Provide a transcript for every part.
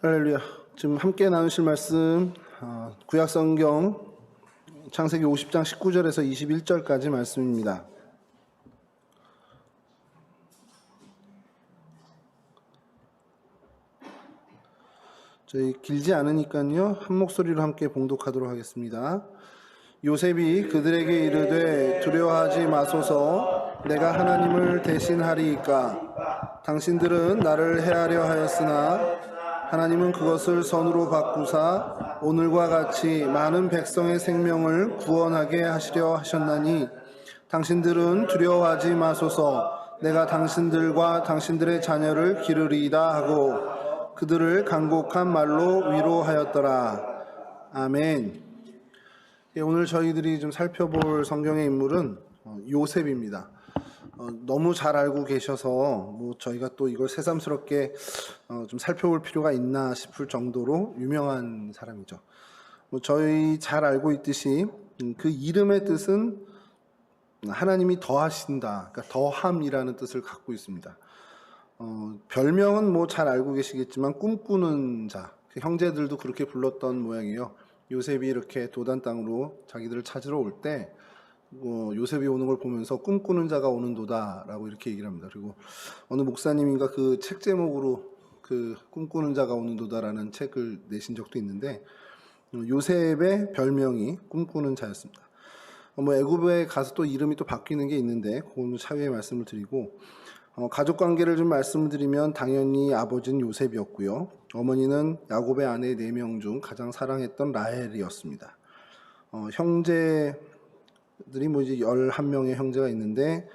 할렐루야. 지금 함께 나누실 말씀 구약성경 창세기 50장 19절에서 21절까지 말씀입니다. 저희 길지 않으니까요, 한 목소리로 함께 봉독하도록 하겠습니다. 요셉이 그들에게 이르되 두려워하지 마소서, 내가 하나님을 대신하리이까. 당신들은 나를 해하려 하였으나 하나님은 그것을 선으로 바꾸사 오늘과 같이 많은 백성의 생명을 구원하게 하시려 하셨나니, 당신들은 두려워하지 마소서, 내가 당신들과 당신들의 자녀를 기르리이다 하고 그들을 간곡한 말로 위로하였더라. 아멘. 오늘 저희들이 좀 살펴볼 성경의 인물은 요셉입니다. 너무 잘 알고 계셔서 저희가 또 이걸 새삼스럽게 좀 살펴볼 필요가 있나 싶을 정도로 유명한 사람이죠. 저희 잘 알고 있듯이 그 이름의 뜻은 하나님이 더하신다, 그러니까 더함이라는 뜻을 갖고 있습니다. 별명은 잘 알고 계시겠지만 꿈꾸는 자, 그 형제들도 그렇게 불렀던 모양이에요. 요셉이 이렇게 도단 땅으로 자기들을 찾으러 올 때 요셉이 오는 걸 보면서 꿈꾸는 자가 오는도다 라고 이렇게 얘기를 합니다. 그리고 어느 목사님인가 그 책 제목으로 그 꿈꾸는 자가 오는도다 라는 책을 내신 적도 있는데, 요셉의 별명이 꿈꾸는 자였습니다. 애굽에 가서 또 이름이 또 바뀌는 게 있는데 그거는 차후에 말씀을 드리고, 가족 관계를 좀 말씀을 드리면 당연히 아버지는 요셉이었고요. 어머니는 야곱의 아내 4명 중 가장 사랑했던 라헬이었습니다. 형제들이 이제 11명의 형제가 있는데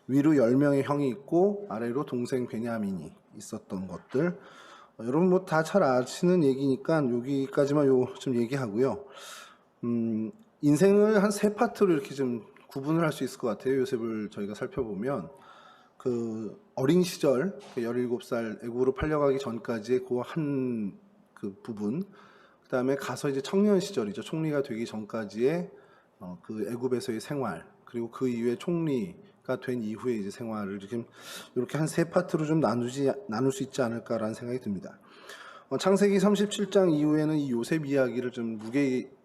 위로 10명의 형이 있고 아래로 동생 베냐민이 있었던 것들. 여러분 다 잘 아시는 얘기니까 여기까지만 좀 얘기하고요. 인생을 한 3파트로 이렇게 좀 구분을 할 수 있을 것 같아요. 요셉을 저희가 살펴보면 그 어린 시절, 17살 애굽으로 팔려가기 전까지의 그 부분, 그 다음에 가서 이제 청년 시절이죠. 총리가 되기 전까지의 그 애굽에서의 생활, 그리고 그 이후에 총리가 된 이후에 이제 생활을 지금 이렇게 한 3파트로 좀 나눌 수 있지 않을까라는 생각이 듭니다. 창세기 37장 이후에는 이 요셉 이야기를 좀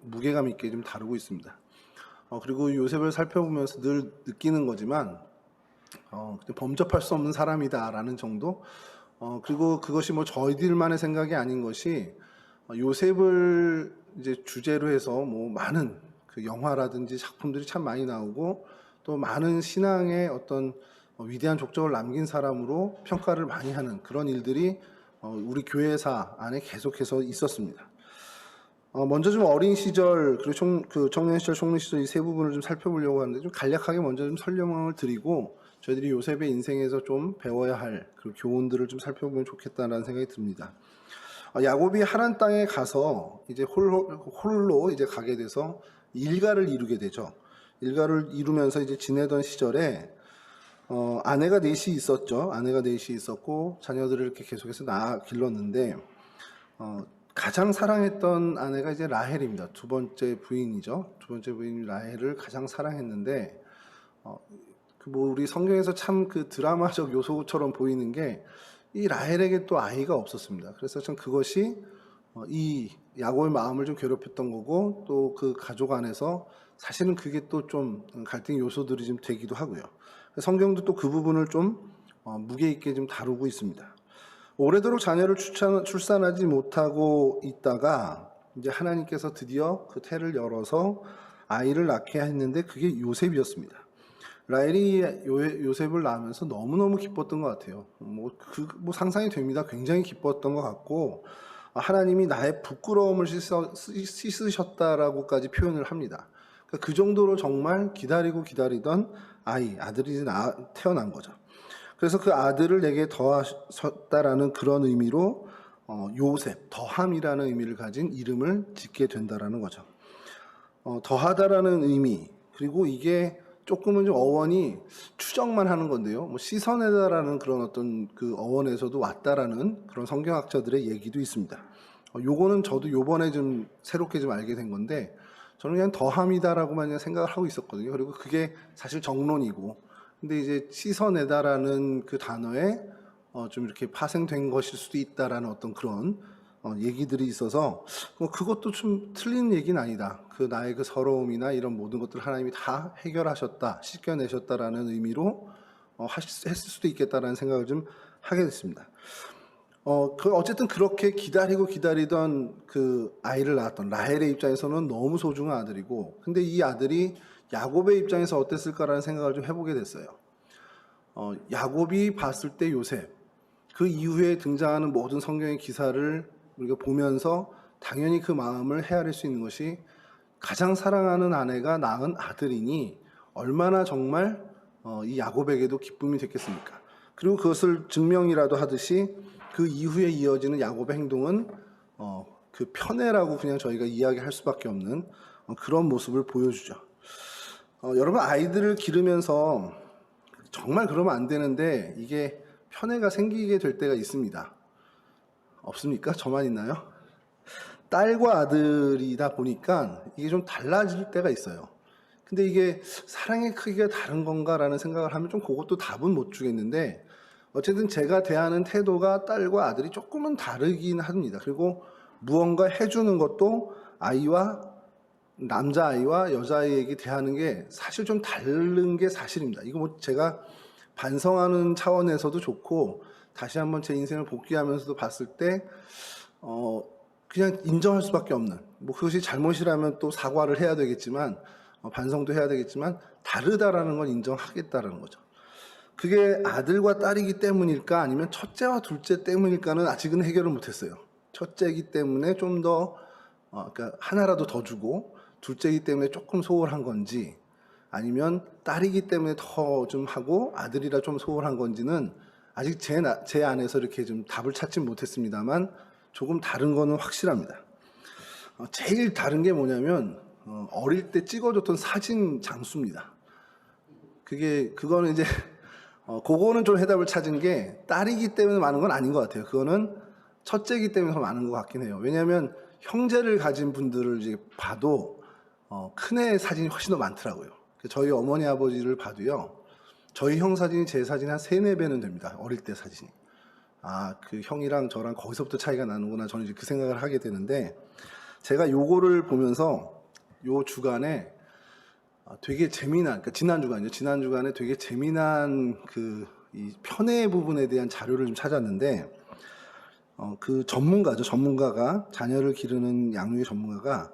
무게감 있게 좀 다루고 있습니다. 그리고 요셉을 살펴보면서 늘 느끼는 거지만, 범접할 수 없는 사람이다라는 정도. 그리고 그것이 저희들만의 생각이 아닌 것이, 요셉을 이제 주제로 해서 많은 그 영화라든지 작품들이 참 많이 나오고, 또 많은 신앙의 어떤 위대한 족적을 남긴 사람으로 평가를 많이 하는 그런 일들이 우리 교회사 안에 계속해서 있었습니다. 먼저 좀 어린 시절, 그리고 청년 시절, 총리 시절 이 세 부분을 좀 살펴보려고 하는데, 좀 간략하게 먼저 좀 설명을 드리고 저희들이 요셉의 인생에서 좀 배워야 할 그 교훈들을 좀 살펴보면 좋겠다라는 생각이 듭니다. 야곱이 하란 땅에 가서 이제 홀로 이제 가게 돼서 일가를 이루게 되죠. 일가를 이루면서 이제 지내던 시절에 아내가 넷이 있었죠. 아내가 넷이 있었고 자녀들을 이렇게 계속해서 길렀는데, 가장 사랑했던 아내가 이제 라헬입니다. 두 번째 부인이죠. 두 번째 부인 라헬을 가장 사랑했는데, 우리 성경에서 참 그 드라마적 요소처럼 보이는 게 이 라헬에게 또 아이가 없었습니다. 그래서 참 그것이 이 야곱의 마음을 좀 괴롭혔던 거고, 또 그 가족 안에서 사실은 그게 또 좀 갈등 요소들이 좀 되기도 하고요. 성경도 또 그 부분을 좀 무게 있게 좀 다루고 있습니다. 오래도록 자녀를 출산하지 못하고 있다가 이제 하나님께서 드디어 그 태를 열어서 아이를 낳게 했는데 그게 요셉이었습니다. 라헬이 요셉을 낳으면서 너무너무 기뻤던 것 같아요. 상상이 됩니다. 굉장히 기뻤던 것 같고, 하나님이 나의 부끄러움을 씻으셨다라고까지 표현을 합니다. 그 정도로 정말 기다리던 아들이 태어난 거죠. 그래서 그 아들을 내게 더하셨다라는 그런 의미로 요셉, 더함이라는 의미를 가진 이름을 짓게 된다라는 거죠. 더하다라는 의미, 그리고 이게 조금은 좀 어원이 추정만 하는 건데요. 씻어내다라는 그런 어떤 그 어원에서도 왔다라는 그런 성경학자들의 얘기도 있습니다. 요거는 저도 요번에 좀 새롭게 좀 알게 된 건데, 저는 그냥 더함이다라고만 생각을 하고 있었거든요. 그리고 그게 사실 정론이고, 근데 이제 씻어내다라는 그 단어에 좀 이렇게 파생된 것일 수도 있다라는 어떤 그런 얘기들이 있어서 그것도 좀 틀린 얘기는 아니다. 그 나의 그 서러움이나 이런 모든 것들을 하나님이 다 해결하셨다, 씻겨내셨다라는 의미로 했을 수도 있겠다라는 생각을 좀 하게 됐습니다. 어쨌든 그렇게 기다리던 그 아이를 낳았던 라헬의 입장에서는 너무 소중한 아들이고, 근데 이 아들이 야곱의 입장에서 어땠을까라는 생각을 좀 해보게 됐어요. 야곱이 봤을 때 요셉, 그 이후에 등장하는 모든 성경의 기사를 우리가 보면서 당연히 그 마음을 헤아릴 수 있는 것이 가장 사랑하는 아내가 낳은 아들이니 얼마나 정말 이 야곱에게도 기쁨이 됐겠습니까? 그리고 그것을 증명이라도 하듯이 그 이후에 이어지는 야곱의 행동은 그 편애라고 그냥 저희가 이야기할 수밖에 없는 그런 모습을 보여주죠. 여러분, 아이들을 기르면서 정말 그러면 안 되는데 이게 편애가 생기게 될 때가 있습니다. 없습니까? 저만 있나요? 딸과 아들이다 보니까 이게 좀 달라질 때가 있어요. 근데 이게 사랑의 크기가 다른 건가라는 생각을 하면 좀 그것도 답은 못 주겠는데, 어쨌든 제가 대하는 태도가 딸과 아들이 조금은 다르긴 합니다. 그리고 무언가 해주는 것도 남자아이와 여자아이에게 대하는 게 사실 좀 다른 게 사실입니다. 이거 뭐 제가 반성하는 차원에서도 좋고, 다시 한번 제 인생을 복귀하면서도 봤을 때, 그냥 인정할 수밖에 없는, 뭐 그것이 잘못이라면 또 사과를 해야 되겠지만, 반성도 해야 되겠지만, 다르다라는 건 인정하겠다라는 거죠. 그게 아들과 딸이기 때문일까 아니면 첫째와 둘째 때문일까는 아직은 해결을 못했어요. 첫째이기 때문에 좀 더 그러니까 하나라도 더 주고, 둘째이기 때문에 조금 소홀한 건지, 아니면 딸이기 때문에 더 좀 하고 아들이라 좀 소홀한 건지는 아직 제 안에서 이렇게 좀 답을 찾지 못했습니다만 조금 다른 거는 확실합니다. 제일 다른 게 뭐냐면 어릴 때 찍어줬던 사진 장수입니다. 그거는 이제 그거는 좀 해답을 찾은 게 딸이기 때문에 많은 건 아닌 것 같아요. 그거는 첫째이기 때문에 더 많은 것 같긴 해요. 왜냐하면 형제를 가진 분들을 이제 봐도 큰애 사진이 훨씬 더 많더라고요. 저희 어머니 아버지를 봐도요, 저희 형 사진이 제 사진이 한 3-4배는 됩니다. 어릴 때 사진이. 그 형이랑 저랑 거기서부터 차이가 나는구나, 저는 이제 그 생각을 하게 되는데, 제가 요거를 보면서 요 주간에 되게 재미난, 그러니까 지난 주간에 되게 재미난 이 편애 부분에 대한 자료를 좀 찾았는데, 그 전문가가 자녀를 기르는 양육의 전문가가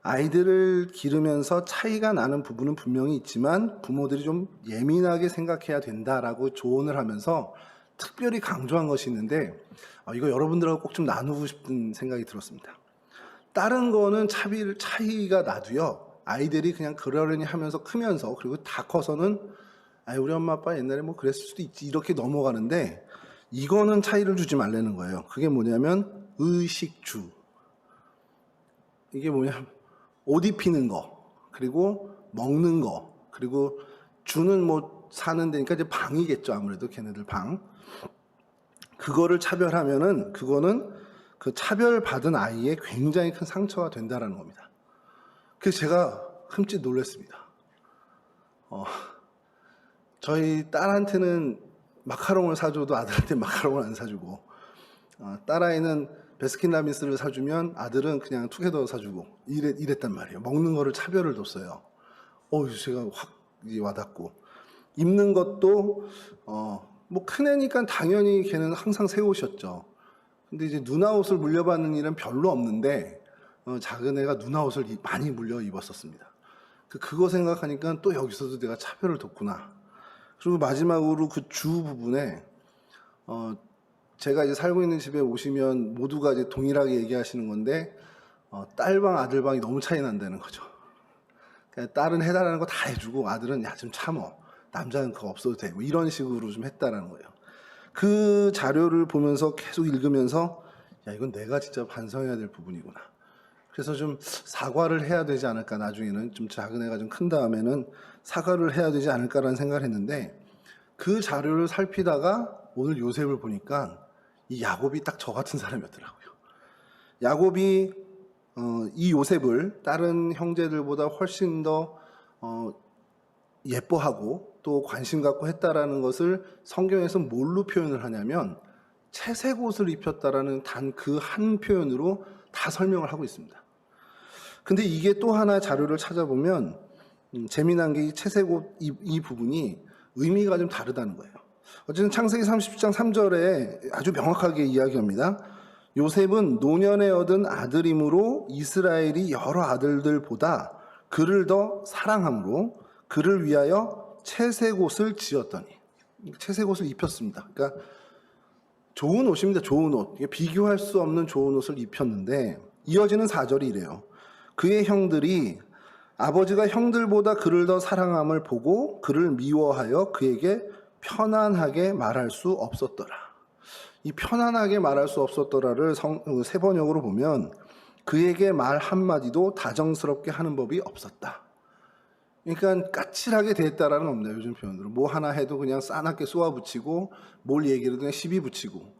아이들을 기르면서 차이가 나는 부분은 분명히 있지만 부모들이 좀 예민하게 생각해야 된다라고 조언을 하면서 특별히 강조한 것이 있는데, 이거 여러분들하고 꼭 좀 나누고 싶은 생각이 들었습니다. 다른 거는 차이가 나도요, 아이들이 그냥 그러려니 하면서 크면서, 그리고 다 커서는 우리 엄마 아빠 옛날에 뭐 그랬을 수도 있지 이렇게 넘어가는데, 이거는 차이를 주지 말라는 거예요. 그게 뭐냐면 의식주. 이게 뭐냐면 옷 입히는 거, 그리고 먹는 거, 그리고 주는 뭐 사는 데니까 이제 방이겠죠. 아무래도 걔네들 방. 그거를 차별하면은 그거는 그 차별받은 아이의 굉장히 큰 상처가 된다라는 겁니다. 그래서 제가 흠칫 놀랐습니다. 저희 딸한테는 마카롱을 사줘도 아들한테 마카롱을 안 사주고, 딸아이는 베스킨라빈스를 사주면 아들은 그냥 투게더 사주고 이랬단 말이에요. 먹는 거를 차별을 뒀어요. 제가 확 와닿고, 입는 것도 뭐 큰애니까 당연히 걔는 항상 새 옷이었죠. 근데 이제 누나 옷을 물려받는 일은 별로 없는데 작은 애가 누나 옷을 많이 물려 입었었습니다. 그거 생각하니까 또 여기서도 내가 차별을 뒀구나. 그리고 마지막으로 그 주 부분에 제가 이제 살고 있는 집에 오시면 모두가 이제 동일하게 얘기하시는 건데, 딸방 아들방이 너무 차이 난다는 거죠. 그러니까 딸은 해달라는 거 다 해주고 아들은 야 좀 참어, 남자는 그거 없어도 돼, 뭐 이런 식으로 좀 했다라는 거예요. 그 자료를 보면서 계속 읽으면서 이건 내가 진짜 반성해야 될 부분이구나. 그래서 좀 사과를 해야 되지 않을까, 나중에는 좀 작은 애가 좀 큰 다음에는 사과를 해야 되지 않을까라는 생각을 했는데, 그 자료를 살피다가 오늘 요셉을 보니까 이 야곱이 딱 저 같은 사람이었더라고요. 야곱이 이 요셉을 다른 형제들보다 훨씬 더 예뻐하고 또 관심 갖고 했다라는 것을 성경에서 뭘로 표현을 하냐면 채색 옷을 입혔다라는 단 그 한 표현으로 다 설명을 하고 있습니다. 근데 이게 또 하나 자료를 찾아보면 재미난 게 이 채색 옷 이 부분이 의미가 좀 다르다는 거예요. 어쨌든 창세기 30장 3절에 아주 명확하게 이야기합니다. 요셉은 노년에 얻은 아들이므로 이스라엘이 여러 아들들보다 그를 더 사랑함으로 그를 위하여 채색 옷을 지었더니, 채색 옷을 입혔습니다. 그러니까 좋은 옷입니다. 좋은 옷. 비교할 수 없는 좋은 옷을 입혔는데 이어지는 4절이 이래요. 그의 형들이 아버지가 형들보다 그를 더 사랑함을 보고 그를 미워하여 그에게 편안하게 말할 수 없었더라. 이 편안하게 말할 수 없었더라를 세번역으로 보면 그에게 말 한마디도 다정스럽게 하는 법이 없었다. 그러니까 까칠하게 대했다라는 겁니다. 요즘 표현으로. 뭐 하나 해도 그냥 싸납게 쏘아붙이고 뭘 얘기해도 그냥 시비 붙이고,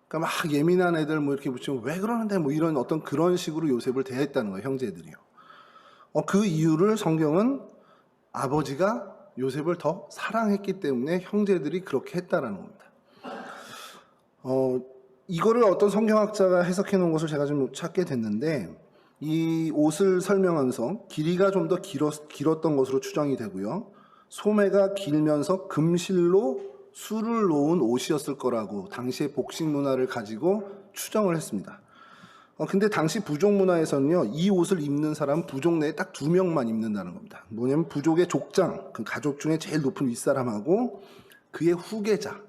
그러니까 막 예민한 애들 뭐 이렇게 붙이면 왜 그러는데 뭐 이런 어떤 그런 식으로 요셉을 대했다는 거예요. 형제들이요. 그 이유를 성경은 아버지가 요셉을 더 사랑했기 때문에 형제들이 그렇게 했다라는 겁니다. 이거를 어떤 성경학자가 해석해 놓은 것을 제가 좀 찾게 됐는데, 이 옷을 설명하면서 길이가 좀 더 길었던 것으로 추정이 되고요. 소매가 길면서 금실로 술을 놓은 옷이었을 거라고 당시의 복식 문화를 가지고 추정을 했습니다. 근데 당시 부족 문화에서는요, 이 옷을 입는 사람은 부족 내에 딱 2명만 입는다는 겁니다. 뭐냐면 부족의 족장, 그 가족 중에 제일 높은 윗사람하고 그의 후계자,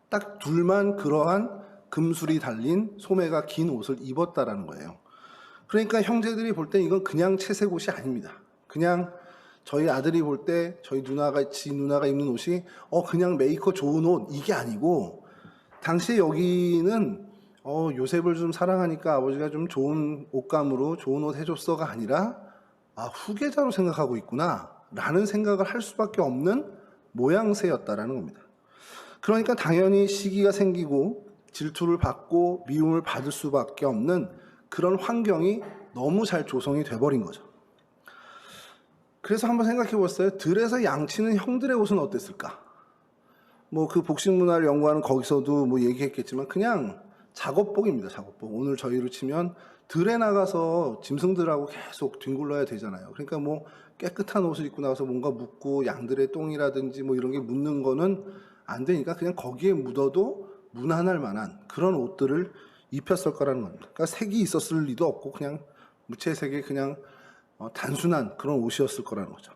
딱 둘만 그러한 금술이 달린 소매가 긴 옷을 입었다라는 거예요. 그러니까 형제들이 볼 때 이건 그냥 채색 옷이 아닙니다. 그냥 저희 아들이 볼 때 저희 지 누나가 입는 옷이 그냥 메이커 좋은 옷 이게 아니고, 당시에 여기는 요셉을 좀 사랑하니까 아버지가 좀 좋은 옷감으로 좋은 옷 해줬어가 아니라 후계자로 생각하고 있구나 라는 생각을 할 수밖에 없는 모양새였다라는 겁니다. 그러니까 당연히 시기가 생기고 질투를 받고 미움을 받을 수밖에 없는 그런 환경이 너무 잘 조성이 돼버린 거죠. 그래서 한번 생각해 봤어요. 들에서 양치는 형들의 옷은 어땠을까? 뭐 그 복식 문화를 연구하는 거기서도 뭐 얘기했겠지만 그냥 작업복입니다. 작업복. 오늘 저희로 치면 들에 나가서 짐승들하고 계속 뒹굴러야 되잖아요. 그러니까 뭐 깨끗한 옷을 입고 나가서 뭔가 묻고 양들의 똥이라든지 뭐 이런 게 묻는 거는 안 되니까 그냥 거기에 묻어도 무난할 만한 그런 옷들을 입혔을 거라는 겁니다. 그러니까 색이 있었을 리도 없고 그냥 무채색의 그냥 단순한 그런 옷이었을 거라는 거죠.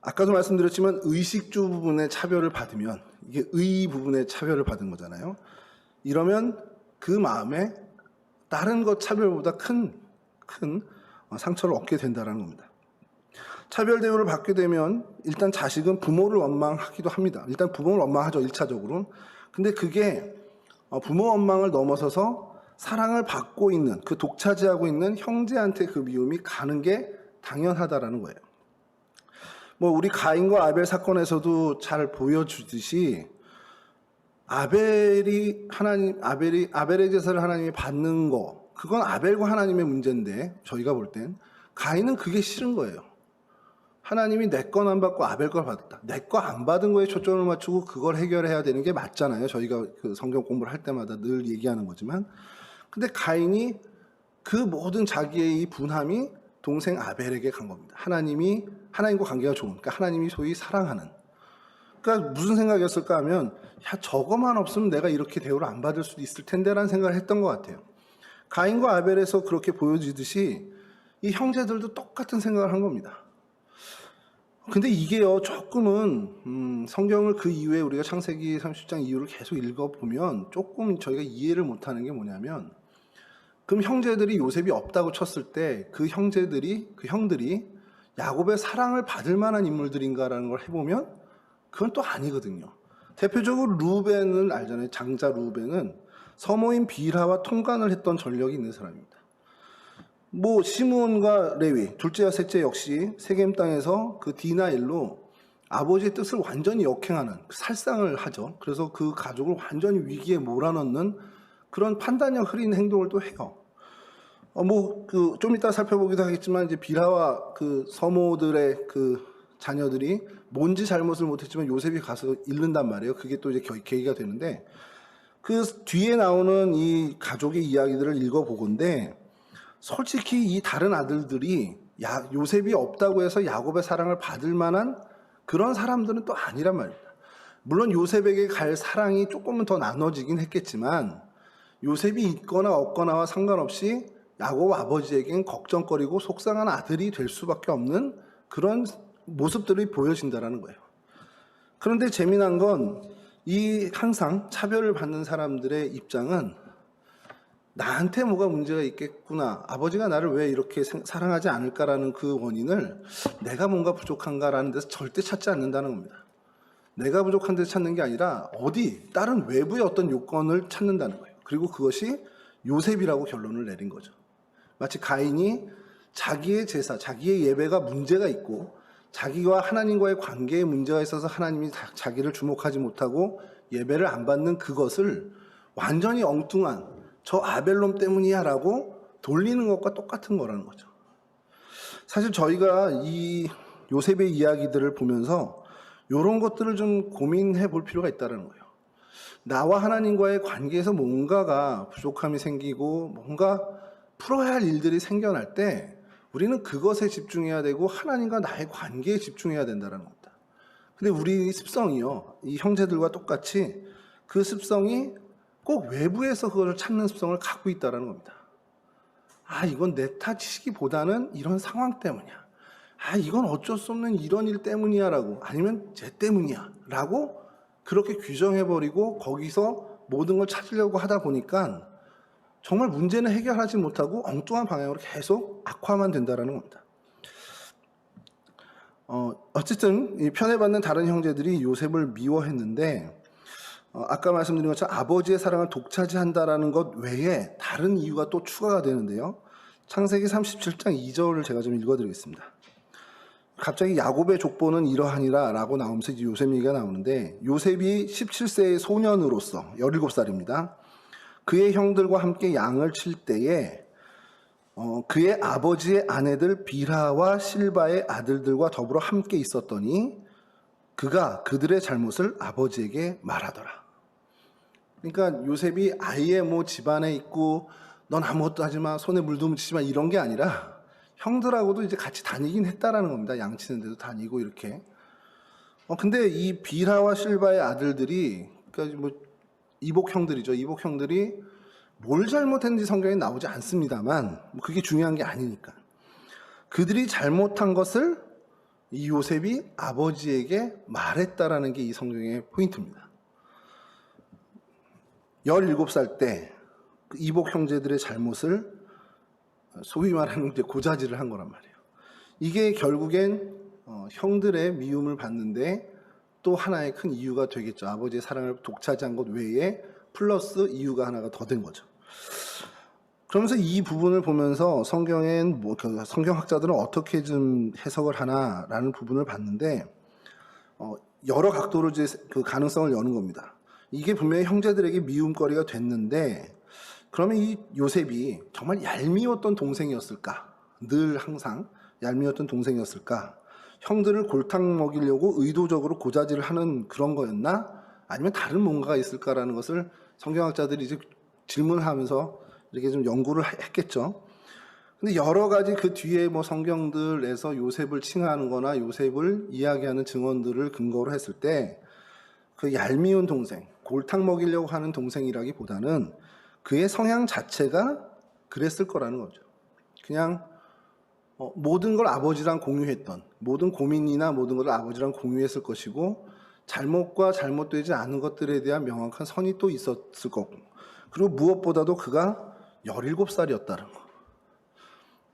아까도 말씀드렸지만 의식주 부분의 차별을 받으면 이게 의 부분의 차별을 받은 거잖아요. 이러면 그 마음에 다른 것 차별보다 큰 상처를 얻게 된다는 겁니다. 차별 대우를 받게 되면 일단 자식은 부모를 원망하기도 합니다. 일단 부모를 원망하죠, 1차적으로. 근데 그게 부모 원망을 넘어서서 사랑을 받고 있는, 그 독차지하고 있는 형제한테 그 미움이 가는 게 당연하다라는 거예요. 뭐 우리 가인과 아벨 사건에서도 잘 보여주듯이 아벨의 제사를 하나님이 받는 거, 그건 아벨과 하나님의 문제인데 저희가 볼 땐 가인은 그게 싫은 거예요. 하나님이 내 건 안 받고 아벨 걸 받았다. 내 거 안 받은 거에 초점을 맞추고 그걸 해결해야 되는 게 맞잖아요. 저희가 그 성경 공부를 할 때마다 늘 얘기하는 거지만. 근데 가인이 그 모든 자기의 이 분함이 동생 아벨에게 간 겁니다. 하나님과 관계가 좋은, 그러니까 하나님이 소위 사랑하는. 그러니까 무슨 생각이었을까 하면, 저거만 없으면 내가 이렇게 대우를 안 받을 수도 있을 텐데라는 생각을 했던 것 같아요. 가인과 아벨에서 그렇게 보여지듯이 이 형제들도 똑같은 생각을 한 겁니다. 근데 이게요, 조금은 성경을 그 이후에 우리가 창세기 30장 이후를 계속 읽어보면 조금 저희가 이해를 못하는 게 뭐냐면, 그럼 형제들이 요셉이 없다고 쳤을 때 그 형들이 야곱의 사랑을 받을 만한 인물들인가라는 걸 해보면 그건 또 아니거든요. 대표적으로 루벤을 알잖아요. 장자 루벤은 서모인 빌하와 통간을 했던 전력이 있는 사람입니다. 뭐 시므온과 레위, 둘째와 셋째 역시 세겜 땅에서 그 디나일로 아버지의 뜻을 완전히 역행하는 살상을 하죠. 그래서 그 가족을 완전히 위기에 몰아넣는 그런 판단력 흐린 행동을 또 해요. 좀 이따 살펴보기도 하겠지만 이제 빌하와 그 서모들의 그 자녀들이 뭔지 잘못을 못했지만 요셉이 가서 잃는단 말이에요. 그게 또 이제 계기가 되는데, 그 뒤에 나오는 이 가족의 이야기들을 읽어보건데 솔직히 이 다른 아들들이 요셉이 없다고 해서 야곱의 사랑을 받을 만한 그런 사람들은 또 아니란 말입니다. 물론 요셉에게 갈 사랑이 조금은 더 나눠지긴 했겠지만 요셉이 있거나 없거나와 상관없이 야곱 아버지에겐 걱정거리고 속상한 아들이 될 수밖에 없는 그런 모습들이 보여진다는 거예요. 그런데 재미난 건 이 항상 차별을 받는 사람들의 입장은 나한테 뭐가 문제가 있겠구나, 아버지가 나를 왜 이렇게 사랑하지 않을까라는 그 원인을 내가 뭔가 부족한가라는 데서 절대 찾지 않는다는 겁니다. 내가 부족한 데서 찾는 게 아니라 다른 외부의 어떤 요건을 찾는다는 거예요. 그리고 그것이 요셉이라고 결론을 내린 거죠. 마치 가인이 자기의 제사, 자기의 예배가 문제가 있고 자기와 하나님과의 관계에 문제가 있어서 하나님이 자기를 주목하지 못하고 예배를 안 받는 그것을 완전히 엉뚱한 저 아벨놈 때문이야 라고 돌리는 것과 똑같은 거라는 거죠. 사실 저희가 이 요셉의 이야기들을 보면서 이런 것들을 좀 고민해 볼 필요가 있다는 거예요. 나와 하나님과의 관계에서 뭔가가 부족함이 생기고 뭔가 풀어야 할 일들이 생겨날 때 우리는 그것에 집중해야 되고 하나님과 나의 관계에 집중해야 된다는 겁니다. 근데 우리 습성이요, 이 형제들과 똑같이 그 습성이 꼭 외부에서 그걸 찾는 습성을 갖고 있다는 겁니다. 이건 내 탓이기보다는 이런 상황 때문이야. 이건 어쩔 수 없는 이런 일 때문이야 라고, 아니면 쟤 때문이야 라고 그렇게 규정해버리고 거기서 모든 걸 찾으려고 하다 보니까 정말 문제는 해결하지 못하고 엉뚱한 방향으로 계속 악화만 된다는 겁니다. 어쨌든 이 편애받는 다른 형제들이 요셉을 미워했는데 아까 말씀드린 것처럼 아버지의 사랑을 독차지한다라는 것 외에 다른 이유가 또 추가가 되는데요. 창세기 37장 2절을 제가 좀 읽어드리겠습니다. 갑자기 야곱의 족보는 이러하니라 라고 나오면서 이제 요셉 얘기가 나오는데, 요셉이 17세의 소년으로서 17살입니다. 그의 형들과 함께 양을 칠 때에 그의 아버지의 아내들 비라와 실바의 아들들과 더불어 함께 있었더니 그가 그들의 잘못을 아버지에게 말하더라. 그러니까 요셉이 아예 뭐 집안에 있고 넌 아무것도 하지 마, 손에 물도 묻히지 마 이런 게 아니라 형들하고도 이제 같이 다니긴 했다라는 겁니다. 양치는 데도 다니고 이렇게. 근데 이 비라와 실바의 아들들이, 그러니까 뭐 이복 형들이죠. 이복 형들이 뭘 잘못했는지 성경에 나오지 않습니다만 그게 중요한 게 아니니까. 그들이 잘못한 것을 이 요셉이 아버지에게 말했다라는 게 이 성경의 포인트입니다. 17살 때 그 이복 형제들의 잘못을 소위 말하는 이제 고자질을 한 거란 말이에요. 이게 결국엔 형들의 미움을 받는데 또 하나의 큰 이유가 되겠죠. 아버지의 사랑을 독차지한 것 외에 플러스 이유가 하나가 더 된 거죠. 그러면서 이 부분을 보면서 성경엔 성경학자들은 어떻게 좀 해석을 하나라는 부분을 봤는데 여러 각도로 이제 그 가능성을 여는 겁니다. 이게 분명히 형제들에게 미움거리가 됐는데 그러면 이 요셉이 정말 얄미웠던 동생이었을까? 늘 항상 얄미웠던 동생이었을까? 형들을 골탕 먹이려고 의도적으로 고자질을 하는 그런 거였나? 아니면 다른 뭔가가 있을까라는 것을 성경학자들이 이제 질문하면서 이렇게 좀 연구를 했겠죠. 근데 여러 가지 그 뒤에 뭐 성경들에서 요셉을 칭하는 거나 요셉을 이야기하는 증언들을 근거로 했을 때 그 얄미운 동생, 골탕 먹이려고 하는 동생이라기보다는 그의 성향 자체가 그랬을 거라는 거죠. 그냥 모든 걸 아버지랑 공유했던, 모든 고민이나 모든 걸 아버지랑 공유했을 것이고 잘못과 잘못되지 않은 것들에 대한 명확한 선이 또 있었을 거고, 그리고 무엇보다도 그가 17살이었다는 거.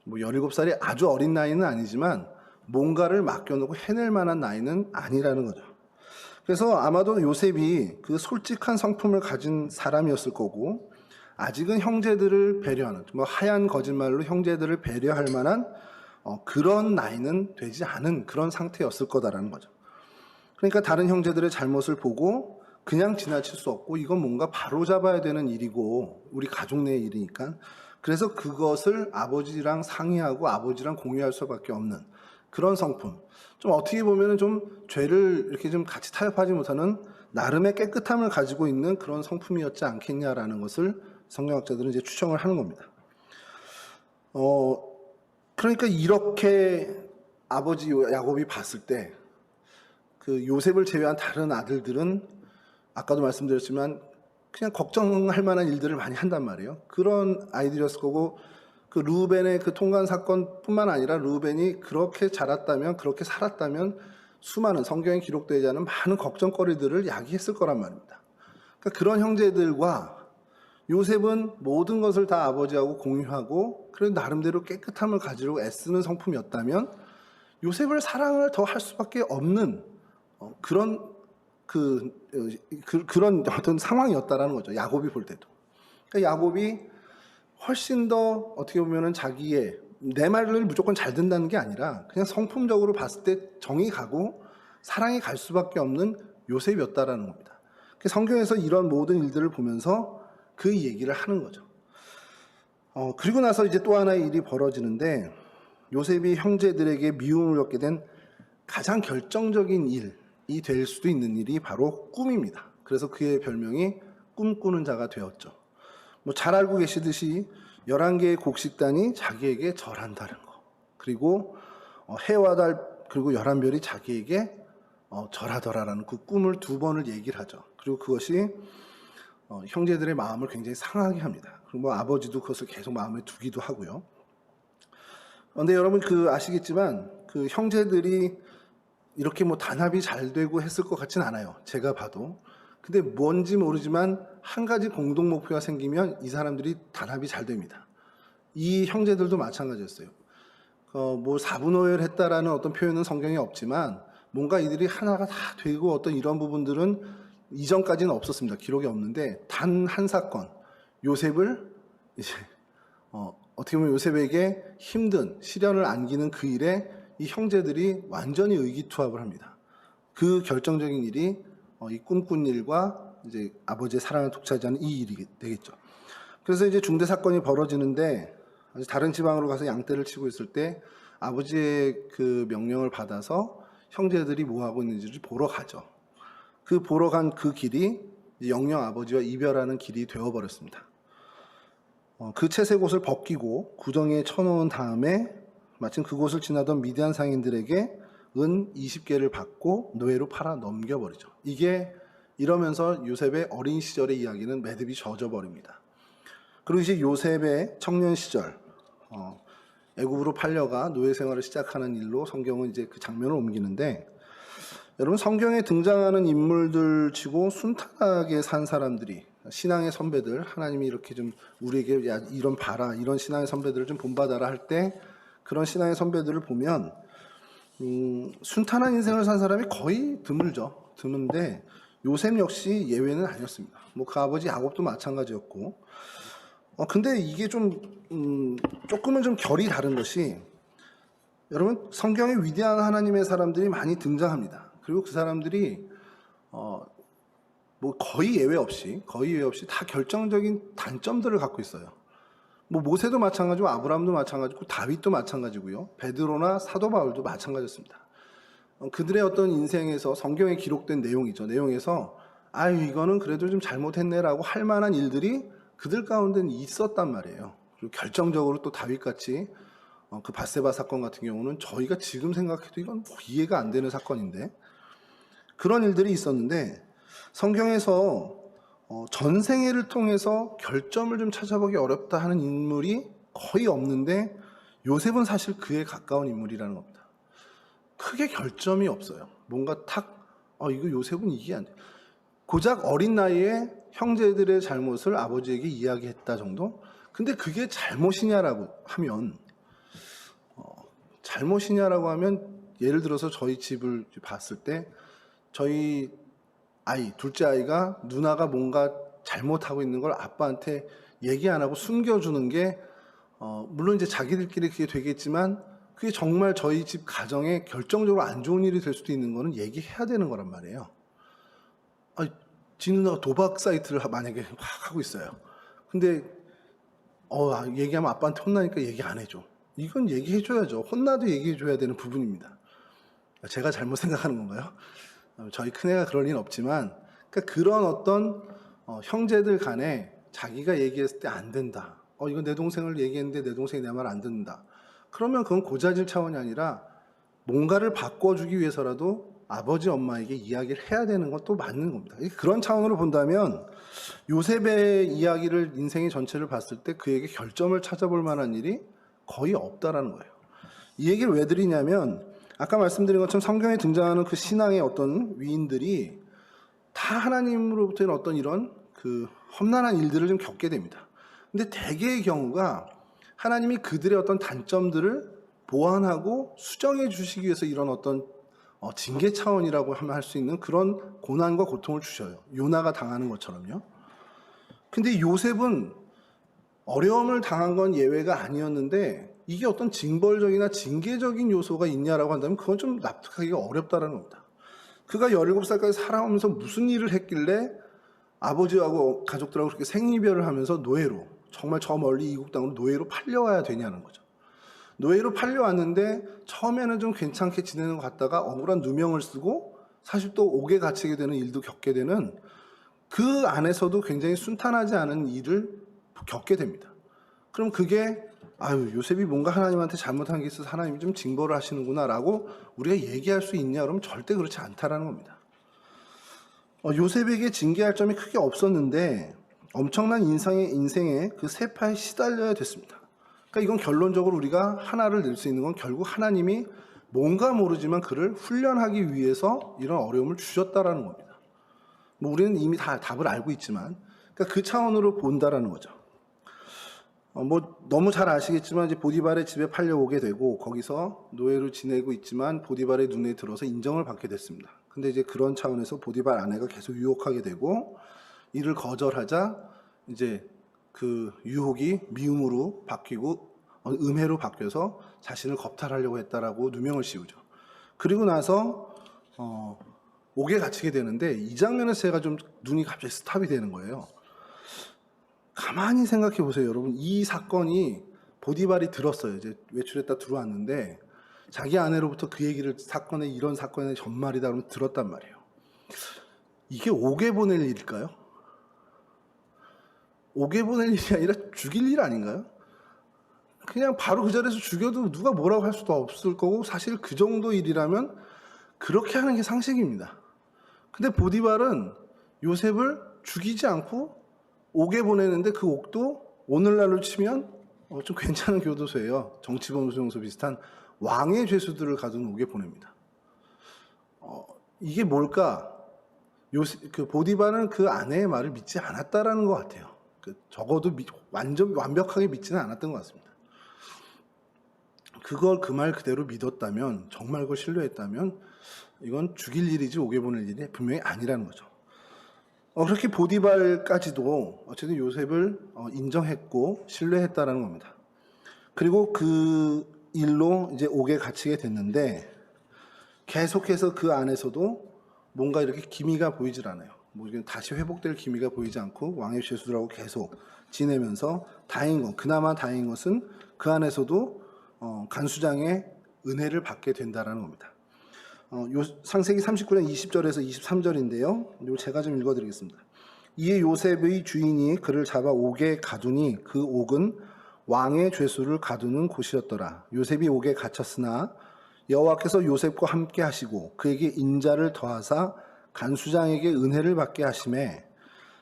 뭐 17살이 아주 어린 나이는 아니지만 뭔가를 맡겨놓고 해낼 만한 나이는 아니라는 거죠. 그래서 아마도 요셉이 그 솔직한 성품을 가진 사람이었을 거고 아직은 형제들을 배려하는, 뭐 하얀 거짓말로 형제들을 배려할 만한 그런 나이는 되지 않은 그런 상태였을 거다라는 거죠. 그러니까 다른 형제들의 잘못을 보고 그냥 지나칠 수 없고 이건 뭔가 바로잡아야 되는 일이고 우리 가족 내의 일이니까, 그래서 그것을 아버지랑 상의하고 아버지랑 공유할 수밖에 없는 그런 성품. 좀 어떻게 보면 좀 죄를 이렇게 좀 같이 타협하지 못하는 나름의 깨끗함을 가지고 있는 그런 성품이었지 않겠냐라는 것을 성경학자들은 이제 추정을 하는 겁니다. 그러니까 이렇게 아버지 야곱이 봤을 때 그 요셉을 제외한 다른 아들들은 아까도 말씀드렸지만 그냥 걱정할 만한 일들을 많이 한단 말이에요. 그런 아이들이었을 거고, 그 루벤의 그 통관 사건뿐만 아니라 루벤이 그렇게 자랐다면, 그렇게 살았다면 수많은 성경에 기록되지 않은 많은 걱정거리들을 야기했을 거란 말입니다. 그러니까 그런 형제들과 요셉은 모든 것을 다 아버지하고 공유하고 그래도 나름대로 깨끗함을 가지려고 애쓰는 성품이었다면 요셉을 사랑을 더 할 수밖에 없는 그런 그런 어떤 상황이었다라는 거죠. 야곱이 볼 때도. 그러니까 야곱이 훨씬 더 어떻게 보면은 자기의 내 말을 무조건 잘 듣는다는 게 아니라 그냥 성품적으로 봤을 때 정이 가고 사랑이 갈 수밖에 없는 요셉이었다라는 겁니다. 성경에서 이런 모든 일들을 보면서 그 얘기를 하는 거죠. 그리고 나서 이제 또 하나의 일이 벌어지는데 요셉이 형제들에게 미움을 겪게 된 가장 결정적인 일이 될 수도 있는 일이 바로 꿈입니다. 그래서 그의 별명이 꿈꾸는 자가 되었죠. 잘 알고 계시듯이 11개의 곡식단이 자기에게 절한다는 거, 그리고 해와 달 그리고 11별이 자기에게 절하더라라는 그 꿈을 2번을 얘기를 하죠. 그리고 그것이 형제들의 마음을 굉장히 상하게 합니다. 그리고 아버지도 그것을 계속 마음에 두기도 하고요. 그런데 여러분 아시겠지만 그 형제들이 이렇게 단합이 잘 되고 했을 것 같진 않아요. 제가 봐도. 근데 뭔지 모르지만 한 가지 공동 목표가 생기면 이 사람들이 단합이 잘 됩니다. 이 형제들도 마찬가지였어요. 4분오해를 했다라는 어떤 표현은 성경에 없지만 뭔가 이들이 하나가 다 되고 어떤 이런 부분들은 이전까지는 없었습니다. 기록이 없는데 단 한 사건, 요셉을 이제 어떻게 보면 요셉에게 힘든 시련을 안기는 그 일에 이 형제들이 완전히 의기투합을 합니다. 그 결정적인 일이 이 꿈꾼 일과 이제 아버지의 사랑을 독차지하는 이 일이 되겠죠. 그래서 이제 중대 사건이 벌어지는데 다른 지방으로 가서 양떼를 치고 있을 때 아버지의 그 명령을 받아서 형제들이 뭐 하고 있는지를 보러 가죠. 그 보러 간 그 길이 영영 아버지와 이별하는 길이 되어버렸습니다. 그 채색 옷을 벗기고 구덩이에 쳐놓은 다음에 마침 그곳을 지나던 미디안 상인들에게 은 20개를 받고 노예로 팔아 넘겨버리죠. 이러면서 요셉의 어린 시절의 이야기는 매듭이 젖어버립니다. 그리고 이제 요셉의 청년 시절, 애굽으로 팔려가 노예 생활을 시작하는 일로 성경은 이제 그 장면을 옮기는데, 여러분 성경에 등장하는 인물들 치고 순탄하게 산 사람들이 신앙의 선배들, 하나님이 이렇게 좀 우리에게 야 이런 봐라, 이런 신앙의 선배들을 좀 본받아라 할 때 그런 신앙의 선배들을 보면 순탄한 인생을 산 사람이 거의 드물죠. 드문데 요셉 역시 예외는 아니었습니다. 그 아버지 야곱도 마찬가지였고, 근데 이게 조금은 좀 결이 다른 것이, 여러분 성경에 위대한 하나님의 사람들이 많이 등장합니다. 그리고 그 사람들이 거의 예외 없이 다 결정적인 단점들을 갖고 있어요. 모세도 마찬가지고 아브라함도 마찬가지고 다윗도 마찬가지고요. 베드로나 사도 바울도 마찬가지였습니다. 그들의 어떤 인생에서 성경에 기록된 내용이죠. 내용에서 이거는 그래도 좀 잘못했네라고 할 만한 일들이 그들 가운데는 있었단 말이에요. 그리고 결정적으로 또 다윗같이 그 밧세바 사건 같은 경우는 저희가 지금 생각해도 이건 이해가 안 되는 사건인데, 그런 일들이 있었는데 성경에서 전생애를 통해서 결점을 좀 찾아보기 어렵다 하는 인물이 거의 없는데 요셉은 사실 그에 가까운 인물이라는 겁니다. 크게 결점이 없어요. 뭔가 이거 요셉은 이게 안 돼. 고작 어린 나이에 형제들의 잘못을 아버지에게 이야기했다 정도? 근데 그게 잘못이냐라고 하면 예를 들어서 저희 집을 봤을 때 저희 둘째 아이가 누나가 뭔가 잘못하고 있는 걸 아빠한테 얘기 안 하고 숨겨주는 게 물론 이제 자기들끼리 그게 되겠지만 그게 정말 저희 집 가정에 결정적으로 안 좋은 일이 될 수도 있는 거는 얘기해야 되는 거란 말이에요. 지 누나가 도박 사이트를 만약에 하고 있어요. 근데 얘기하면 아빠한테 혼나니까 얘기 안 해줘. 이건 얘기해줘야죠. 혼나도 얘기해줘야 되는 부분입니다. 제가 잘못 생각하는 건가요? 저희 큰애가 그럴 리는 없지만 그러니까 그런 어떤 형제들 간에 자기가 얘기했을 때 안 된다. 이건 내 동생을 얘기했는데 내 동생이 내 말 안 듣는다. 그러면 그건 고자질 차원이 아니라 뭔가를 바꿔주기 위해서라도 아버지 엄마에게 이야기를 해야 되는 것도 맞는 겁니다. 그런 차원으로 본다면 요셉의 이야기를 인생의 전체를 봤을 때 그에게 결점을 찾아볼 만한 일이 거의 없다라는 거예요. 이 얘기를 왜 드리냐면 아까 말씀드린 것처럼 성경에 등장하는 그 신앙의 어떤 위인들이 다 하나님으로부터의 어떤 이런 그 험난한 일들을 좀 겪게 됩니다. 근데 대개의 경우가 하나님이 그들의 어떤 단점들을 보완하고 수정해 주시기 위해서 이런 어떤 징계 차원이라고 하면 할 수 있는 그런 고난과 고통을 주셔요. 요나가 당하는 것처럼요. 근데 요셉은 어려움을 당한 건 예외가 아니었는데 이게 어떤 징벌적이나 징계적인 요소가 있냐라고 한다면 그건 좀 납득하기가 어렵다는 겁니다. 그가 17살까지 살아오면서 무슨 일을 했길래 아버지하고 가족들하고 그렇게 생이별을 하면서 노예로, 정말 저 멀리 이국 땅으로 노예로 팔려와야 되냐는 거죠. 노예로 팔려왔는데 처음에는 좀 괜찮게 지내는 것 같다가 억울한 누명을 쓰고 사실 또 옥에 갇히게 되는 일도 겪게 되는 그 안에서도 굉장히 순탄하지 않은 일을 겪게 됩니다. 그럼 그게 요셉이 뭔가 하나님한테 잘못한 게 있어서 하나님이 좀 징벌을 하시는구나 라고 우리가 얘기할 수 있냐 그러면 절대 그렇지 않다라는 겁니다. 요셉에게 징계할 점이 크게 없었는데 엄청난 인생에 그 세파에 시달려야 됐습니다. 그러니까 이건 결론적으로 우리가 하나를 낼 수 있는 건 결국 하나님이 뭔가 모르지만 그를 훈련하기 위해서 이런 어려움을 주셨다라는 겁니다. 우리는 이미 다 답을 알고 있지만 그러니까 그 차원으로 본다라는 거죠. 너무 잘 아시겠지만 이제 보디발의 집에 팔려오게 되고 거기서 노예로 지내고 있지만 보디발의 눈에 들어서 인정을 받게 됐습니다. 근데 이제 그런 차원에서 보디발 아내가 계속 유혹하게 되고 이를 거절하자 이제 그 유혹이 미움으로 바뀌고 음해로 바뀌어서 자신을 겁탈하려고 했다라고 누명을 씌우죠. 그리고 나서 옥에 갇히게 되는데 이 장면에서 제가 좀 눈이 갑자기 스탑이 되는 거예요. 가만히 생각해 보세요, 여러분. 이 사건이 보디발이 들었어요. 이제 외출했다 들어왔는데 자기 아내로부터 그 얘기를 이런 사건의 전말이다 그러면 들었단 말이에요. 이게 옥에 보낼 일일까요? 옥에 보낼 일이 아니라 죽일 일 아닌가요? 그냥 바로 그 자리에서 죽여도 누가 뭐라고 할 수도 없을 거고 사실 그 정도 일이라면 그렇게 하는 게 상식입니다. 근데 보디발은 요셉을 죽이지 않고 옥에 보내는데 그 옥도 오늘날로 치면 좀 괜찮은 교도소예요. 정치범수용소 비슷한 왕의 죄수들을 가둔 옥에 보냅니다. 이게 뭘까? 그 보디발은 그 아내의 말을 믿지 않았다라는 것 같아요. 적어도 완전 완벽하게 믿지는 않았던 것 같습니다. 그걸 그 말 그대로 믿었다면, 정말 그걸 신뢰했다면 이건 죽일 일이지 옥에 보낼 일이 분명히 아니라는 거죠. 그렇게 보디발까지도 어쨌든 요셉을 인정했고 신뢰했다라는 겁니다. 그리고 그 일로 이제 옥에 갇히게 됐는데 계속해서 그 안에서도 뭔가 이렇게 기미가 보이질 않아요. 다시 회복될 기미가 보이지 않고 왕의 죄수들하고 계속 지내면서 그나마 다행인 것은 그 안에서도 간수장의 은혜를 받게 된다라는 겁니다. 창세기 39장 20절에서 23절인데요. 제가 좀 읽어드리겠습니다. 이에 요셉의 주인이 그를 잡아 옥에 가두니 그 옥은 왕의 죄수를 가두는 곳이었더라. 요셉이 옥에 갇혔으나 여호와께서 요셉과 함께 하시고 그에게 인자를 더하사 간수장에게 은혜를 받게 하심에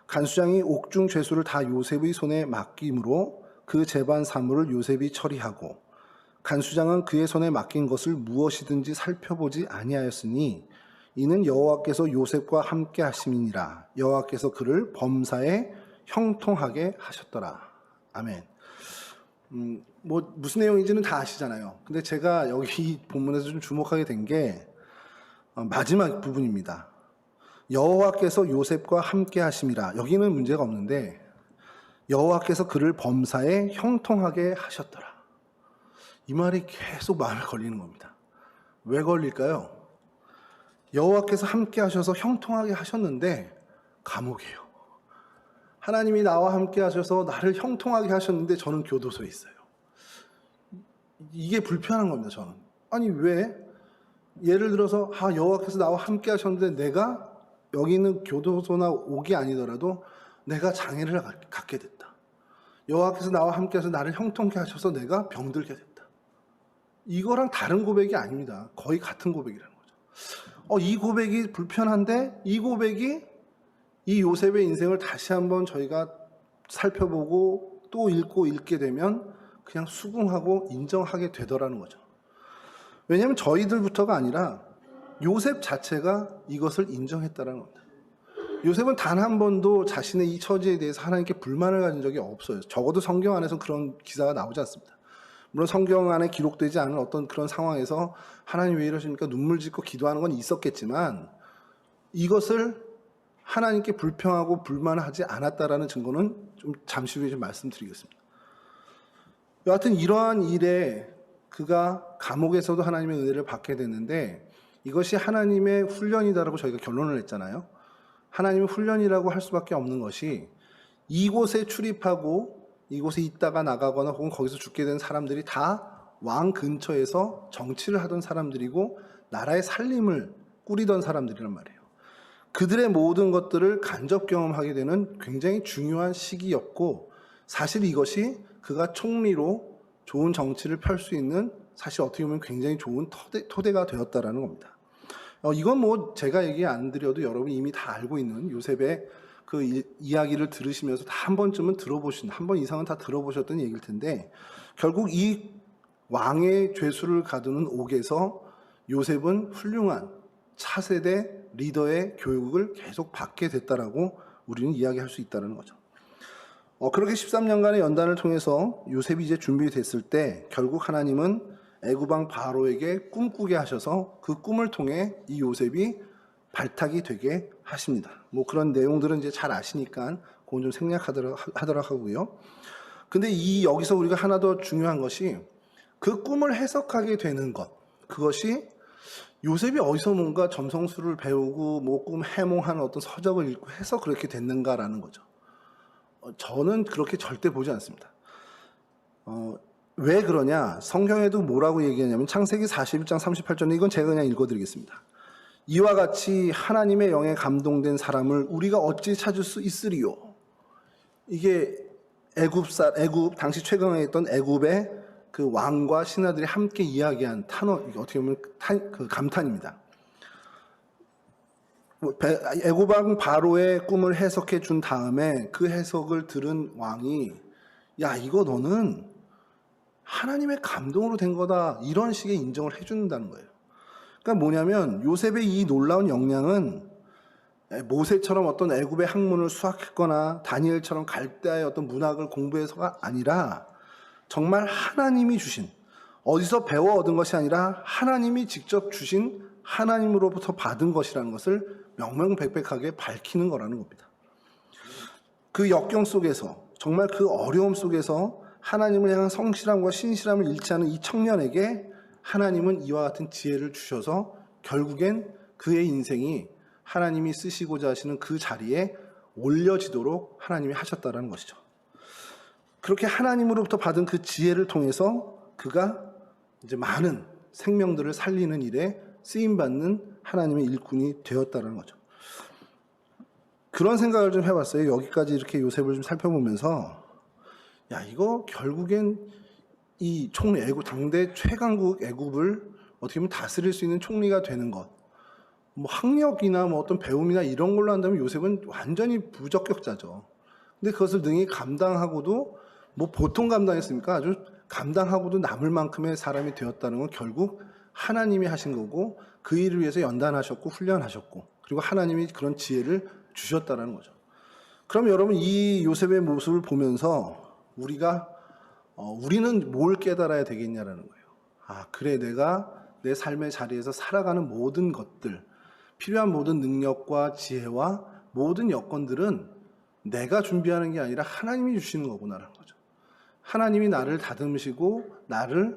간수장이 옥중 죄수를 다 요셉의 손에 맡김으로 그 재반 사물을 요셉이 처리하고 간수장은 그의 손에 맡긴 것을 무엇이든지 살펴보지 아니하였으니 이는 여호와께서 요셉과 함께 하심이니라. 여호와께서 그를 범사에 형통하게 하셨더라. 아멘. 무슨 내용인지는 다 아시잖아요. 근데 제가 여기 본문에서 좀 주목하게 된 게 마지막 부분입니다. 여호와께서 요셉과 함께 하심이라. 여기는 문제가 없는데 여호와께서 그를 범사에 형통하게 하셨더라. 이 말이 계속 마음에 걸리는 겁니다. 왜 걸릴까요? 여호와께서 함께 하셔서 형통하게 하셨는데 감옥이에요. 하나님이 나와 함께 하셔서 나를 형통하게 하셨는데 저는 교도소에 있어요. 이게 불편한 겁니다, 저는. 아니 왜? 예를 들어서 여호와께서 나와 함께 하셨는데 내가 여기는 교도소나 옥이 아니더라도 내가 장애를 갖게 됐다. 여호와께서 나와 함께해서 나를 형통케 하셔서 내가 병들게 됐다. 이거랑 다른 고백이 아닙니다. 거의 같은 고백이라는 거죠. 이 고백이 불편한데 이 고백이 이 요셉의 인생을 다시 한번 저희가 살펴보고 또 읽게 되면 그냥 수긍하고 인정하게 되더라는 거죠. 왜냐하면 저희들부터가 아니라 요셉 자체가 이것을 인정했다는 겁니다. 요셉은 단 한 번도 자신의 이 처지에 대해서 하나님께 불만을 가진 적이 없어요. 적어도 성경 안에서 그런 기사가 나오지 않습니다. 물론 성경 안에 기록되지 않은 어떤 그런 상황에서 하나님 왜 이러십니까? 눈물 짓고 기도하는 건 있었겠지만 이것을 하나님께 불평하고 불만하지 않았다라는 증거는 좀 잠시 후에 좀 말씀드리겠습니다. 여하튼 이러한 일에 그가 감옥에서도 하나님의 은혜를 받게 됐는데 이것이 하나님의 훈련이다라고 저희가 결론을 냈잖아요. 하나님의 훈련이라고 할 수밖에 없는 것이 이곳에 출입하고 이곳에 있다가 나가거나 혹은 거기서 죽게 된 사람들이 다 왕 근처에서 정치를 하던 사람들이고 나라의 살림을 꾸리던 사람들이란 말이에요. 그들의 모든 것들을 간접 경험하게 되는 굉장히 중요한 시기였고 사실 이것이 그가 총리로 좋은 정치를 펼 수 있는 사실 어떻게 보면 굉장히 좋은 토대가 되었다라는 겁니다. 이건 뭐 제가 얘기 안 드려도 여러분이 이미 다 알고 있는 요셉의 그 이야기를 들으시면서 다 한 번쯤은 한 번 이상은 다 들어보셨던 얘기일 텐데 결국 이 왕의 죄수를 가두는 옥에서 요셉은 훌륭한 차세대 리더의 교육을 계속 받게 됐다라고 우리는 이야기할 수 있다는 거죠. 그렇게 13년간의 연단을 통해서 요셉이 이제 준비됐을 때 결국 하나님은 애굽 왕 바로에게 꿈꾸게 하셔서 그 꿈을 통해 이 요셉이 발탁이 되게 하십니다. 뭐 그런 내용들은 이제 잘 아시니까 그건 좀 생략하도록 하고요. 근데 여기서 우리가 하나 더 중요한 것이 그 꿈을 해석하게 되는 것, 그것이 요셉이 어디서 뭔가 점성술을 배우고 뭐 꿈 해몽하는 어떤 서적을 읽고 해서 그렇게 됐는가라는 거죠. 저는 그렇게 절대 보지 않습니다. 왜 그러냐? 성경에도 뭐라고 얘기하냐면 창세기 41장 38절에 이건 제가 그냥 읽어드리겠습니다. 이와 같이 하나님의 영에 감동된 사람을 우리가 어찌 찾을 수 있으리요? 이게 애굽 당시 최강에 있던 애굽의 그 왕과 신하들이 함께 이야기한 어떻게 보면 그 감탄입니다. 애굽 왕 바로의 꿈을 해석해 준 다음에 그 해석을 들은 왕이 야 이거 너는 하나님의 감동으로 된 거다 이런 식의 인정을 해준다는 거예요. 그러니까 뭐냐면 요셉의 이 놀라운 역량은 모세처럼 어떤 애굽의 학문을 수학했거나 다니엘처럼 갈대아의 어떤 문학을 공부해서가 아니라 정말 하나님이 주신 어디서 배워 얻은 것이 아니라 하나님이 직접 주신 하나님으로부터 받은 것이라는 것을 명명백백하게 밝히는 거라는 겁니다. 그 역경 속에서 정말 그 어려움 속에서 하나님을 향한 성실함과 신실함을 잃지 않은 이 청년에게 하나님은 이와 같은 지혜를 주셔서 결국엔 그의 인생이 하나님이 쓰시고자 하시는 그 자리에 올려지도록 하나님이 하셨다는 것이죠. 그렇게 하나님으로부터 받은 그 지혜를 통해서 그가 이제 많은 생명들을 살리는 일에 쓰임받는 하나님의 일꾼이 되었다는 거죠. 그런 생각을 좀 해봤어요. 여기까지 이렇게 요셉을 좀 살펴보면서 야 이거 결국엔 이 총리 당대 최강국 애굽을 어떻게 보면 다스릴 수 있는 총리가 되는 것 뭐 학력이나 뭐 어떤 배움이나 이런 걸로 한다면 요셉은 완전히 부적격자죠. 근데 그것을 능히 감당하고도 뭐 보통 감당했습니까? 아주 감당하고도 남을 만큼의 사람이 되었다는 건 결국 하나님이 하신 거고 그 일을 위해서 연단하셨고 훈련하셨고 그리고 하나님이 그런 지혜를 주셨다는 거죠. 그럼 여러분 이 요셉의 모습을 보면서 우리는 뭘 깨달아야 되겠냐라는 거예요. 그래 내가 내 삶의 자리에서 살아가는 모든 것들 필요한 모든 능력과 지혜와 모든 여건들은 내가 준비하는 게 아니라 하나님이 주시는 거구나라는 거죠. 하나님이 나를 다듬으시고 나를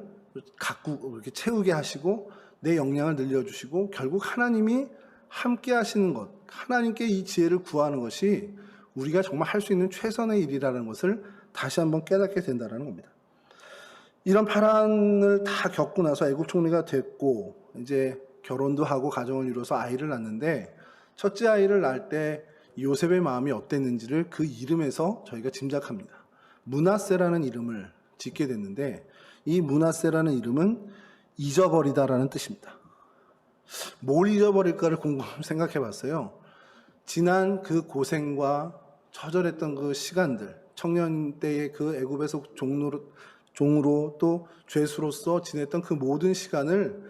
이렇게 채우게 하시고 내 역량을 늘려주시고 결국 하나님이 함께 하시는 것, 하나님께 이 지혜를 구하는 것이 우리가 정말 할 수 있는 최선의 일이라는 것을 다시 한번 깨닫게 된다는 겁니다. 이런 파란을 다 겪고 나서 애국 총리가 됐고 이제 결혼도 하고 가정을 이뤄서 아이를 낳는데 첫째 아이를 낳을 때 요셉의 마음이 어땠는지를 그 이름에서 저희가 짐작합니다. 므낫세라는 이름을 짓게 됐는데 이 므낫세라는 이름은 잊어버리다라는 뜻입니다. 뭘 잊어버릴까를 생각해 봤어요. 지난 그 고생과 처절했던 그 시간들, 청년 때의 그 애굽에서 종으로 또 죄수로서 지냈던 그 모든 시간을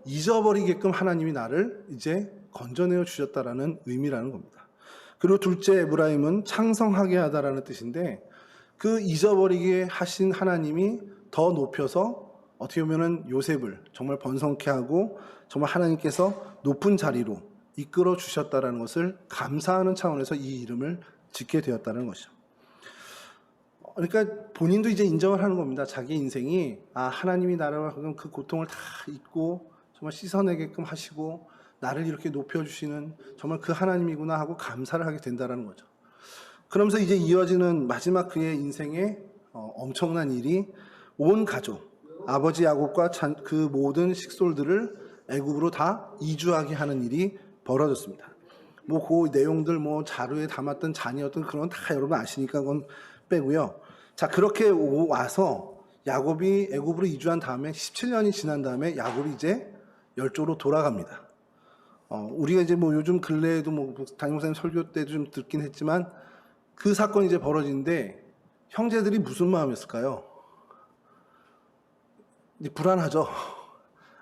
잊어버리게끔 하나님이 나를 이제 건져내어 주셨다라는 의미라는 겁니다. 그리고 둘째 에브라임은 창성하게 하다라는 뜻인데 그 잊어버리게 하신 하나님이 더 높여서 어떻게 보면은 요셉을 정말 번성케 하고 정말 하나님께서 높은 자리로 이끌어 주셨다라는 것을 감사하는 차원에서 이 이름을 짓게 되었다는 것이죠. 그러니까 본인도 이제 인정을 하는 겁니다. 자기 인생이 하나님이 나를 그 고통을 다 잊고 정말 씻어내게끔 하시고 나를 이렇게 높여주시는 정말 그 하나님이구나 하고 감사를 하게 된다는 거죠. 그러면서 이제 이어지는 마지막 그의 인생의 엄청난 일이 온 가족, 아버지 야곱과 그 모든 식솔들을 애굽으로 다 이주하게 하는 일이 벌어졌습니다. 그 내용들 자루에 담았던 잔이었던 그런 다 여러분 아시니까 그건 빼고요. 자, 그렇게 와서 야곱이 애굽으로 이주한 다음에 17년이 지난 다음에 야곱이 이제 열조로 돌아갑니다. 우리가 이제 요즘 근래에도 담임목사님 설교 때도 좀 듣긴 했지만 그 사건이 이제 벌어지는데 형제들이 무슨 마음이었을까요? 이제 불안하죠.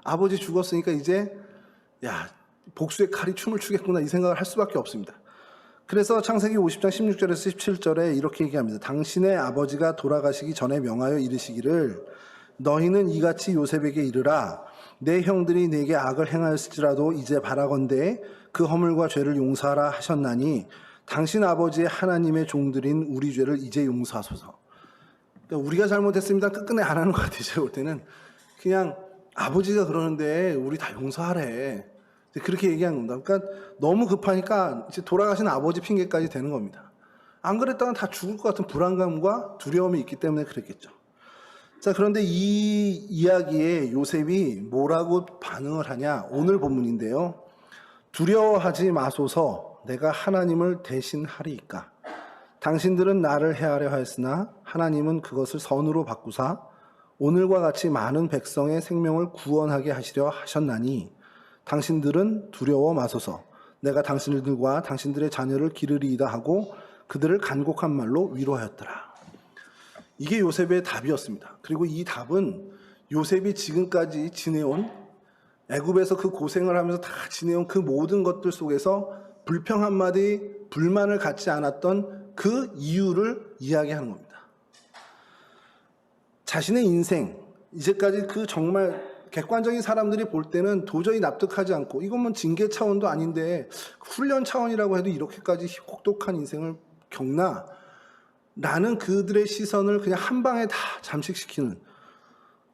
아버지 죽었으니까 이제 복수의 칼이 춤을 추겠구나 이 생각을 할 수밖에 없습니다. 그래서 창세기 50장 16절에서 17절에 이렇게 얘기합니다. 당신의 아버지가 돌아가시기 전에 명하여 이르시기를 너희는 이같이 요셉에게 이르라 내 형들이 내게 악을 행하였을지라도 이제 바라건대 그 허물과 죄를 용서하라 하셨나니 당신 아버지의 하나님의 종들인 우리 죄를 이제 용서하소서. 그러니까 우리가 잘못했습니다. 끝끝내 안 하는 것 같아요. 제가 볼 때는 그냥 아버지가 그러는데 우리 다 용서하래. 그렇게 얘기한 겁니다. 그러니까 너무 급하니까 이제 돌아가신 아버지 핑계까지 되는 겁니다. 안 그랬다면 다 죽을 것 같은 불안감과 두려움이 있기 때문에 그랬겠죠. 자, 그런데 이 이야기에 요셉이 뭐라고 반응을 하냐? 오늘 본문인데요. 두려워하지 마소서 내가 하나님을 대신하리이까. 당신들은 나를 해하려 하였으나 하나님은 그것을 선으로 바꾸사 오늘과 같이 많은 백성의 생명을 구원하게 하시려 하셨나니 당신들은 두려워 마소서 내가 당신들과 당신들의 자녀를 기르리이다 하고 그들을 간곡한 말로 위로하였더라. 이게 요셉의 답이었습니다. 그리고 이 답은 요셉이 지금까지 지내온 애굽에서 그 고생을 하면서 다 지내온 그 모든 것들 속에서 불평 한마디 불만을 갖지 않았던 그 이유를 이야기하는 겁니다. 자신의 인생 이제까지 그 정말 객관적인 사람들이 볼 때는 도저히 납득하지 않고 이건 징계 차원도 아닌데 훈련 차원이라고 해도 이렇게까지 혹독한 인생을 겪나? 라는 그들의 시선을 그냥 한 방에 다 잠식시키는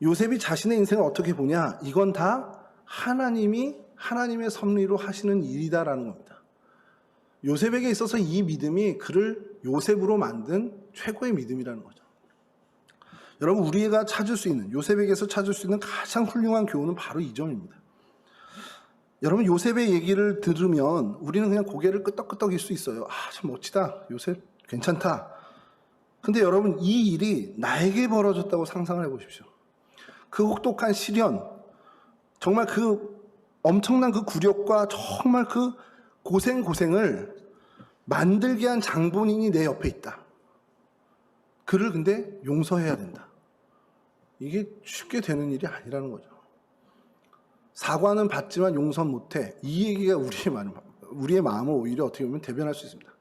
요셉이 자신의 인생을 어떻게 보냐? 이건 다 하나님의 섭리로 하시는 일이다라는 겁니다. 요셉에게 있어서 이 믿음이 그를 요셉으로 만든 최고의 믿음이라는 거죠. 여러분 우리가 찾을 수 있는 요셉에게서 찾을 수 있는 가장 훌륭한 교훈은 바로 이 점입니다. 여러분 요셉의 얘기를 들으면 우리는 그냥 고개를 끄덕끄덕일 수 있어요. 참 멋지다. 요셉 괜찮다. 근데 여러분 이 일이 나에게 벌어졌다고 상상을 해보십시오. 그 혹독한 시련 정말 그 엄청난 그 굴욕과 정말 그 고생을 만들게 한 장본인이 내 옆에 있다. 그를 근데 용서해야 된다. 이게 쉽게 되는 일이 아니라는 거죠. 사과는 받지만 용서는 못해. 이 얘기가 우리의 마음을 오히려 어떻게 보면 대변할 수 있습니다.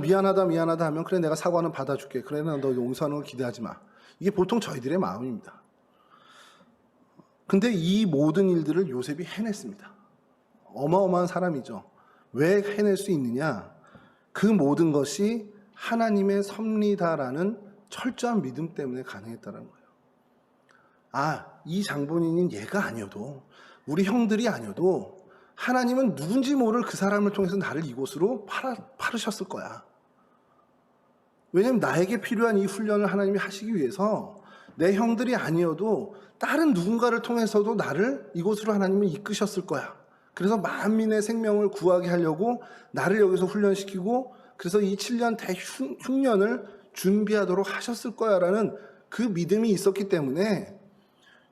미안하다 하면 그래 내가 사과는 받아줄게. 그래 너 용서하는 걸 기대하지 마. 이게 보통 저희들의 마음입니다. 근데 이 모든 일들을 요셉이 해냈습니다. 어마어마한 사람이죠. 왜 해낼 수 있느냐? 그 모든 것이 하나님의 섭리다라는 철저한 믿음 때문에 가능했다는 거예요. 이 장본인인 얘가 아니어도 우리 형들이 아니어도 하나님은 누군지 모를 그 사람을 통해서 나를 이곳으로 파르셨을 거야. 왜냐하면 나에게 필요한 이 훈련을 하나님이 하시기 위해서 내 형들이 아니어도 다른 누군가를 통해서도 나를 이곳으로 하나님은 이끄셨을 거야. 그래서 만민의 생명을 구하게 하려고 나를 여기서 훈련시키고 그래서 이 7년 대흉년을 준비하도록 하셨을 거야라는 그 믿음이 있었기 때문에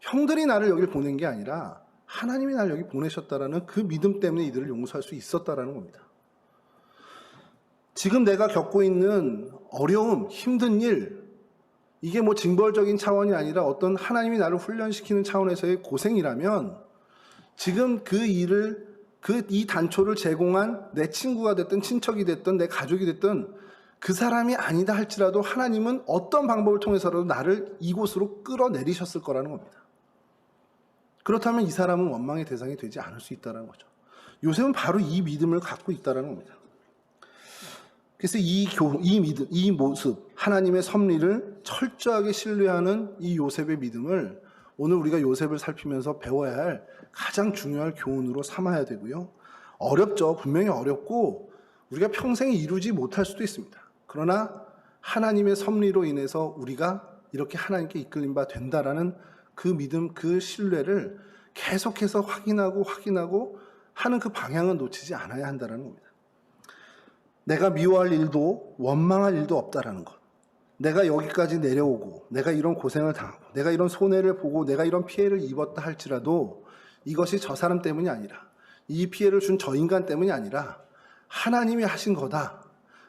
형들이 나를 여기를 보낸 게 아니라 하나님이 나를 여기 보내셨다라는 그 믿음 때문에 이들을 용서할 수 있었다라는 겁니다. 지금 내가 겪고 있는 어려움, 힘든 일, 이게 뭐 징벌적인 차원이 아니라 어떤 하나님이 나를 훈련시키는 차원에서의 고생이라면 지금 그 일을, 이 단초를 제공한 내 친구가 됐든 친척이 됐든 내 가족이 됐든 그 사람이 아니다 할지라도 하나님은 어떤 방법을 통해서라도 나를 이곳으로 끌어내리셨을 거라는 겁니다. 그렇다면 이 사람은 원망의 대상이 되지 않을 수 있다는 거죠. 요셉은 바로 이 믿음을 갖고 있다는 겁니다. 그래서 이 모습, 하나님의 섭리를 철저하게 신뢰하는 이 요셉의 믿음을 오늘 우리가 요셉을 살피면서 배워야 할 가장 중요한 교훈으로 삼아야 되고요. 어렵죠. 분명히 어렵고 우리가 평생 이루지 못할 수도 있습니다. 그러나 하나님의 섭리로 인해서 우리가 이렇게 하나님께 이끌림 바 된다라는 그 믿음, 그 신뢰를 계속해서 확인하고 하는 그 방향은 놓치지 않아야 한다는 겁니다. 내가 미워할 일도 원망할 일도 없다라는 것. 내가 여기까지 내려오고 내가 이런 고생을 당하고 내가 이런 손해를 보고 내가 이런 피해를 입었다 할지라도 이것이 저 사람 때문이 아니라 이 피해를 준 저 인간 때문이 아니라 하나님이 하신 거다.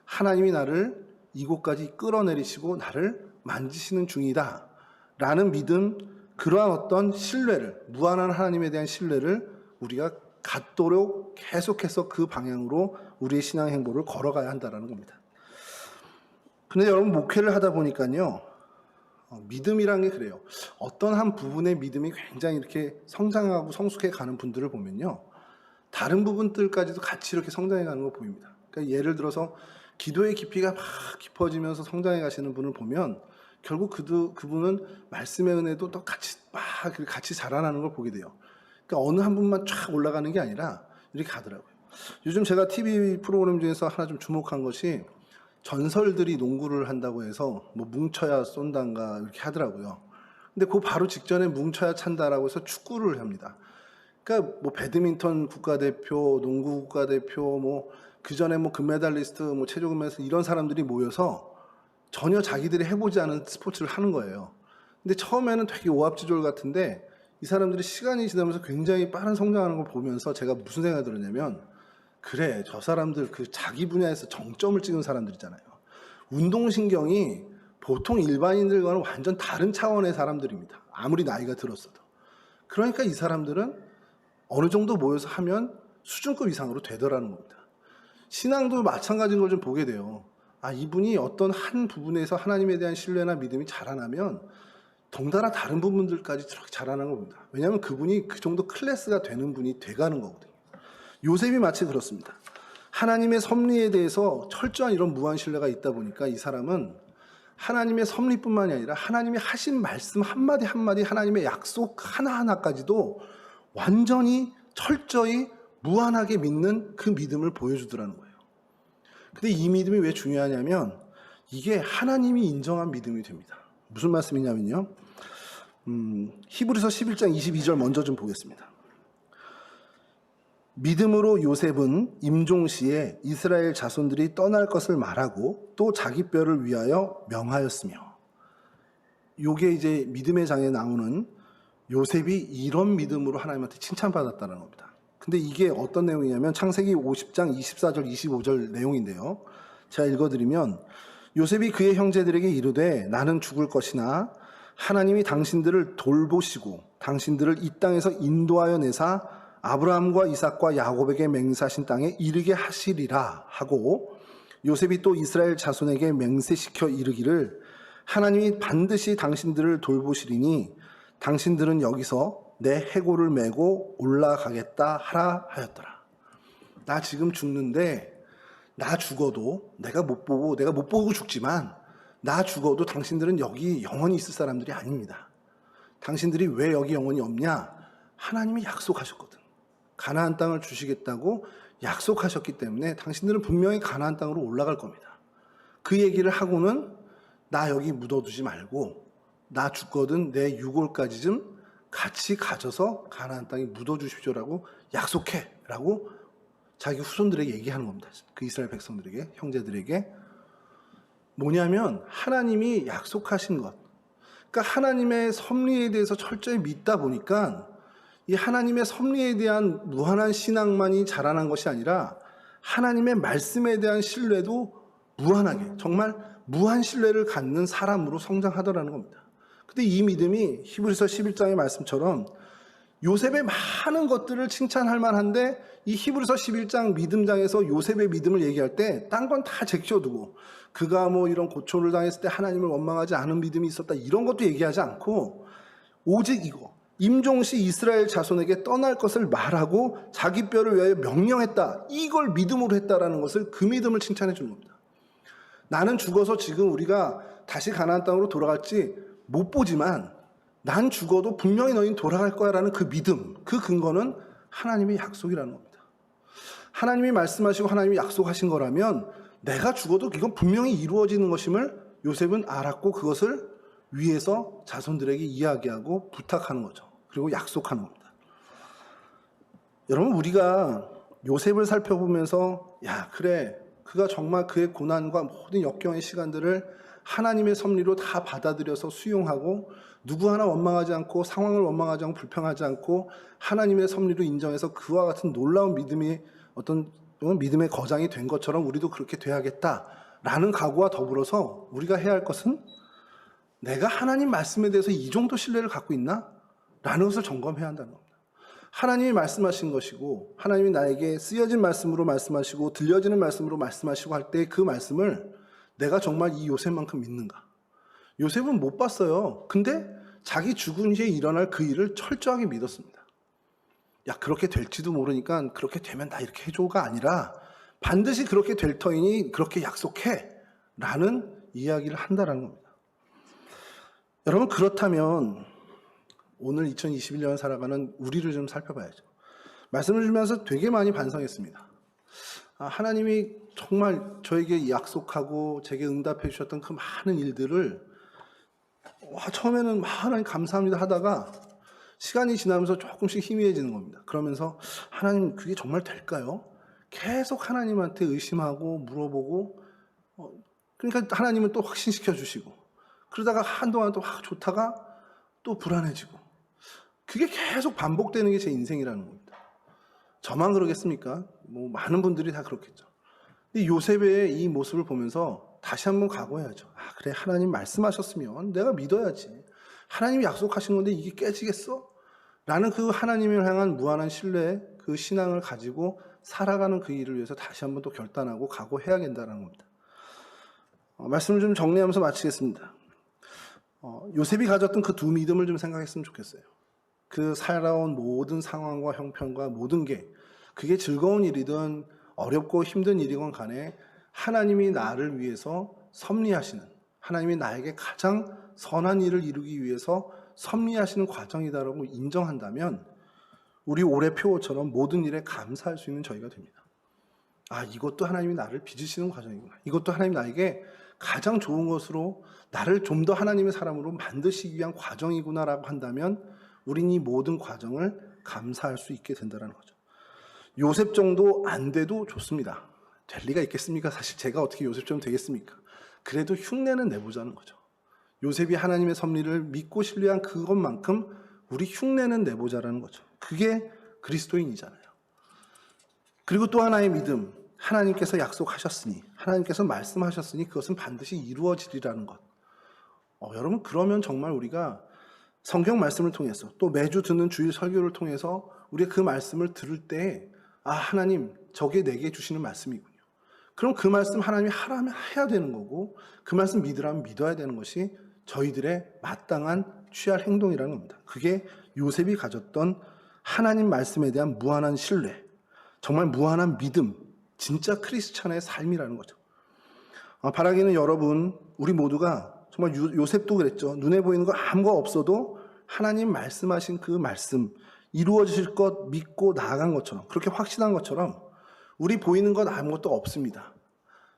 하나님이 나를 이곳까지 끌어내리시고 나를 만지시는 중이다. 라는 믿음, 그러한 어떤 신뢰를, 무한한 하나님에 대한 신뢰를 우리가 갖도록 계속해서 그 방향으로 우리의 신앙 행보를 걸어가야 한다는 겁니다. 근데 여러분 목회를 하다 보니까요, 믿음이란 게 그래요. 어떤 한 부분의 믿음이 굉장히 이렇게 성장하고 성숙해 가는 분들을 보면요, 다른 부분들까지도 같이 이렇게 성장해 가는 걸 보입니다. 그러니까 예를 들어서 기도의 깊이가 막 깊어지면서 성장해 가시는 분을 보면 결국 그분은 말씀의 은혜도 또 같이 자라나는 걸 보게 돼요. 그러니까 어느 한 분만 쫙 올라가는 게 아니라 이렇게 가더라고요. 요즘 제가 TV 프로그램 중에서 하나 좀 주목한 것이 전설들이 농구를 한다고 해서 뭐 뭉쳐야 쏜단가 이렇게 하더라고요. 근데 그 바로 직전에 뭉쳐야 찬다라고 해서 축구를 합니다. 그러니까 뭐 배드민턴 국가대표, 농구 국가대표, 뭐 그 전에 뭐 금메달리스트, 뭐 체조 금메달리스트 이런 사람들이 모여서 전혀 자기들이 해보지 않은 스포츠를 하는 거예요. 근데 처음에는 되게 오합지졸 같은데 이 사람들이 시간이 지나면서 굉장히 빠른 성장하는 걸 보면서 제가 무슨 생각이 들었냐면, 그래, 저 사람들 그 자기 분야에서 정점을 찍은 사람들이잖아요. 운동신경이 보통 일반인들과는 완전 다른 차원의 사람들입니다. 아무리 나이가 들었어도. 그러니까 이 사람들은 어느 정도 모여서 하면 수준급 이상으로 되더라는 겁니다. 신앙도 마찬가지인 걸 좀 보게 돼요. 아, 이분이 어떤 한 부분에서 하나님에 대한 신뢰나 믿음이 자라나면 덩달아 다른 부분들까지 저렇게 자라나는 겁니다. 왜냐하면 그분이 그 정도 클래스가 되는 분이 돼가는 거거든요. 요셉이 마치 그렇습니다. 하나님의 섭리에 대해서 철저한 이런 무한 신뢰가 있다 보니까 이 사람은 하나님의 섭리뿐만이 아니라 하나님이 하신 말씀 한마디 한마디, 하나님의 약속 하나하나까지도 완전히 철저히 무한하게 믿는 그 믿음을 보여주더라는 거예요. 근데 이 믿음이 왜 중요하냐면 이게 하나님이 인정한 믿음이 됩니다. 무슨 말씀이냐면요, 히브리서 11장 22절 먼저 좀 보겠습니다. 믿음으로 요셉은 임종시에 이스라엘 자손들이 떠날 것을 말하고 또 자기 뼈를 위하여 명하였으며, 요게 이제 믿음의 장에 나오는 요셉이 이런 믿음으로 하나님한테 칭찬받았다는 겁니다. 근데 이게 어떤 내용이냐면 창세기 50장 24절 25절 내용인데요, 제가 읽어드리면, 요셉이 그의 형제들에게 이르되 나는 죽을 것이나 하나님이 당신들을 돌보시고 당신들을 이 땅에서 인도하여 내사 아브라함과 이삭과 야곱에게 맹세하신 땅에 이르게 하시리라 하고, 요셉이 또 이스라엘 자손에게 맹세시켜 이르기를 하나님이 반드시 당신들을 돌보시리니 당신들은 여기서 내 해골을 메고 올라가겠다 하라 하였더라. 나 지금 죽는데, 나 죽어도 내가 못 보고 죽지만 나 죽어도 당신들은 여기 영원히 있을 사람들이 아닙니다. 당신들이 왜 여기 영원히 없냐? 하나님이 약속하셨거든. 가나안 땅을 주시겠다고 약속하셨기 때문에 당신들은 분명히 가나안 땅으로 올라갈 겁니다. 그 얘기를 하고는 나 여기 묻어두지 말고 나 죽거든 내 유골까지 좀 같이 가져서 가나안 땅에 묻어주십시오라고 약속해라고 자기 후손들에게 얘기하는 겁니다. 그 이스라엘 백성들에게, 형제들에게. 뭐냐면 하나님이 약속하신 것, 그러니까 하나님의 섭리에 대해서 철저히 믿다 보니까 이 하나님의 섭리에 대한 무한한 신앙만이 자라난 것이 아니라 하나님의 말씀에 대한 신뢰도 무한하게, 정말 무한 신뢰를 갖는 사람으로 성장하더라는 겁니다. 근데 이 믿음이 히브리서 11장의 말씀처럼 요셉의 많은 것들을 칭찬할 만한데 이 히브리서 11장 믿음장에서 요셉의 믿음을 얘기할 때 딴 건 다 제껴두고 그가 뭐 이런 고초를 당했을 때 하나님을 원망하지 않은 믿음이 있었다 이런 것도 얘기하지 않고 오직 이거, 임종시 이스라엘 자손에게 떠날 것을 말하고 자기 뼈를 위하여 명령했다, 이걸 믿음으로 했다라는 것을, 그 믿음을 칭찬해 주는 겁니다. 나는 죽어서 지금 우리가 다시 가나안 땅으로 돌아갈지 못 보지만 난 죽어도 분명히 너희는 돌아갈 거야 라는 그 믿음, 그 근거는 하나님의 약속이라는 겁니다. 하나님이 말씀하시고 하나님이 약속하신 거라면 내가 죽어도 이건 분명히 이루어지는 것임을 요셉은 알았고 그것을 위에서 자손들에게 이야기하고 부탁하는 거죠. 그리고 약속하는 겁니다. 여러분, 우리가 요셉을 살펴보면서 야 그래, 그가 정말 그의 고난과 모든 역경의 시간들을 하나님의 섭리로 다 받아들여서 수용하고 누구 하나 원망하지 않고 상황을 원망하지 않고 불평하지 않고 하나님의 섭리로 인정해서 그와 같은 놀라운 믿음이 어떤 믿음의 거장이 된 것처럼 우리도 그렇게 돼야겠다라는 각오와 더불어서 우리가 해야 할 것은 내가 하나님 말씀에 대해서 이 정도 신뢰를 갖고 있나? 라는 것을 점검해야 한다는 겁니다. 하나님이 말씀하신 것이고 하나님이 나에게 쓰여진 말씀으로 말씀하시고 들려지는 말씀으로 말씀하시고 할 때 그 말씀을 내가 정말 이 요셉만큼 믿는가? 요셉은 못 봤어요. 근데 자기 죽은 후에 일어날 그 일을 철저하게 믿었습니다. 야 그렇게 될지도 모르니까 그렇게 되면 나 이렇게 해줘가 아니라 반드시 그렇게 될 터이니 그렇게 약속해 라는 이야기를 한다는 겁니다. 여러분, 그렇다면 오늘 2021년 살아가는 우리를 좀 살펴봐야죠. 말씀을 주면서 되게 많이 반성했습니다. 하나님이 정말 저에게 약속하고 제게 응답해 주셨던 그 많은 일들을 처음에는 하나님 감사합니다 하다가 시간이 지나면서 조금씩 희미해지는 겁니다. 그러면서 하나님 그게 정말 될까요? 계속 하나님한테 의심하고 물어보고 그러니까 하나님은 또 확신시켜 주시고 그러다가 한동안 또 좋다가 또 불안해지고 그게 계속 반복되는 게 제 인생이라는 겁니다. 저만 그러겠습니까? 뭐 많은 분들이 다 그렇겠죠. 근데 요셉의 이 모습을 보면서 다시 한번 각오해야죠. 그래, 하나님 말씀하셨으면 내가 믿어야지. 하나님이 약속하신 건데 이게 깨지겠어? 라는 그 하나님을 향한 무한한 신뢰, 그 신앙을 가지고 살아가는 그 일을 위해서 다시 한번 또 결단하고 각오해야겠다는 겁니다. 말씀을 좀 정리하면서 마치겠습니다. 요셉이 가졌던 그 두 믿음을 좀 생각했으면 좋겠어요. 그 살아온 모든 상황과 형편과 모든 게 그게 즐거운 일이든 어렵고 힘든 일이건 간에 하나님이 나를 위해서 섭리하시는, 하나님이 나에게 가장 선한 일을 이루기 위해서 섭리하시는 과정이다라고 인정한다면 우리 올해 표어처럼 모든 일에 감사할 수 있는 저희가 됩니다. 이것도 하나님이 나를 빚으시는 과정이구나. 이것도 하나님이 나에게 가장 좋은 것으로 나를 좀 더 하나님의 사람으로 만드시기 위한 과정이구나라고 한다면 우린 이 모든 과정을 감사할 수 있게 된다는 거죠. 요셉 정도 안 돼도 좋습니다. 될 리가 있겠습니까? 사실 제가 어떻게 요셉처럼 되겠습니까? 그래도 흉내는 내보자는 거죠. 요셉이 하나님의 섭리를 믿고 신뢰한 그것만큼 우리 흉내는 내보자라는 거죠. 그게 그리스도인이잖아요. 그리고 또 하나의 믿음, 하나님께서 약속하셨으니, 하나님께서 말씀하셨으니 그것은 반드시 이루어지리라는 것. 여러분, 그러면 정말 우리가 성경 말씀을 통해서 또 매주 듣는 주일 설교를 통해서 우리가 그 말씀을 들을 때 하나님 저게 내게 주시는 말씀이군요. 그럼 그 말씀 하나님이 하라면 해야 되는 거고 그 말씀 믿으라면 믿어야 되는 것이 저희들의 마땅한 취할 행동이라는 겁니다. 그게 요셉이 가졌던 하나님 말씀에 대한 무한한 신뢰, 정말 무한한 믿음, 진짜 크리스찬의 삶이라는 거죠. 바라기는 여러분, 우리 모두가 정말 요셉도 그랬죠. 눈에 보이는 거 아무것도 없어도 하나님 말씀하신 그 말씀 이루어질 것 믿고 나아간 것처럼, 그렇게 확신한 것처럼 우리 보이는 것 아무것도 없습니다.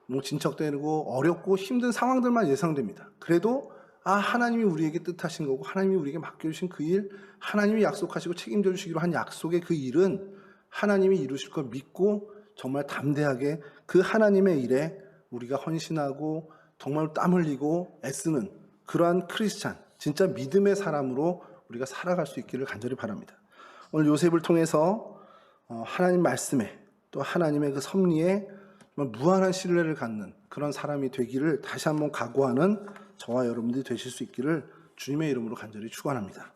뭐 진척되고 어렵고 힘든 상황들만 예상됩니다. 그래도 하나님이 우리에게 뜻하신 거고 하나님이 우리에게 맡겨주신 그 일, 하나님이 약속하시고 책임져 주시기로 한 약속의 그 일은 하나님이 이루실 걸 믿고 정말 담대하게 그 하나님의 일에 우리가 헌신하고 정말 땀 흘리고 애쓰는 그러한 크리스찬, 진짜 믿음의 사람으로 우리가 살아갈 수 있기를 간절히 바랍니다. 오늘 요셉을 통해서 하나님 말씀에 또 하나님의 그 섭리에 무한한 신뢰를 갖는 그런 사람이 되기를 다시 한번 각오하는 저와 여러분들이 되실 수 있기를 주님의 이름으로 간절히 축원합니다.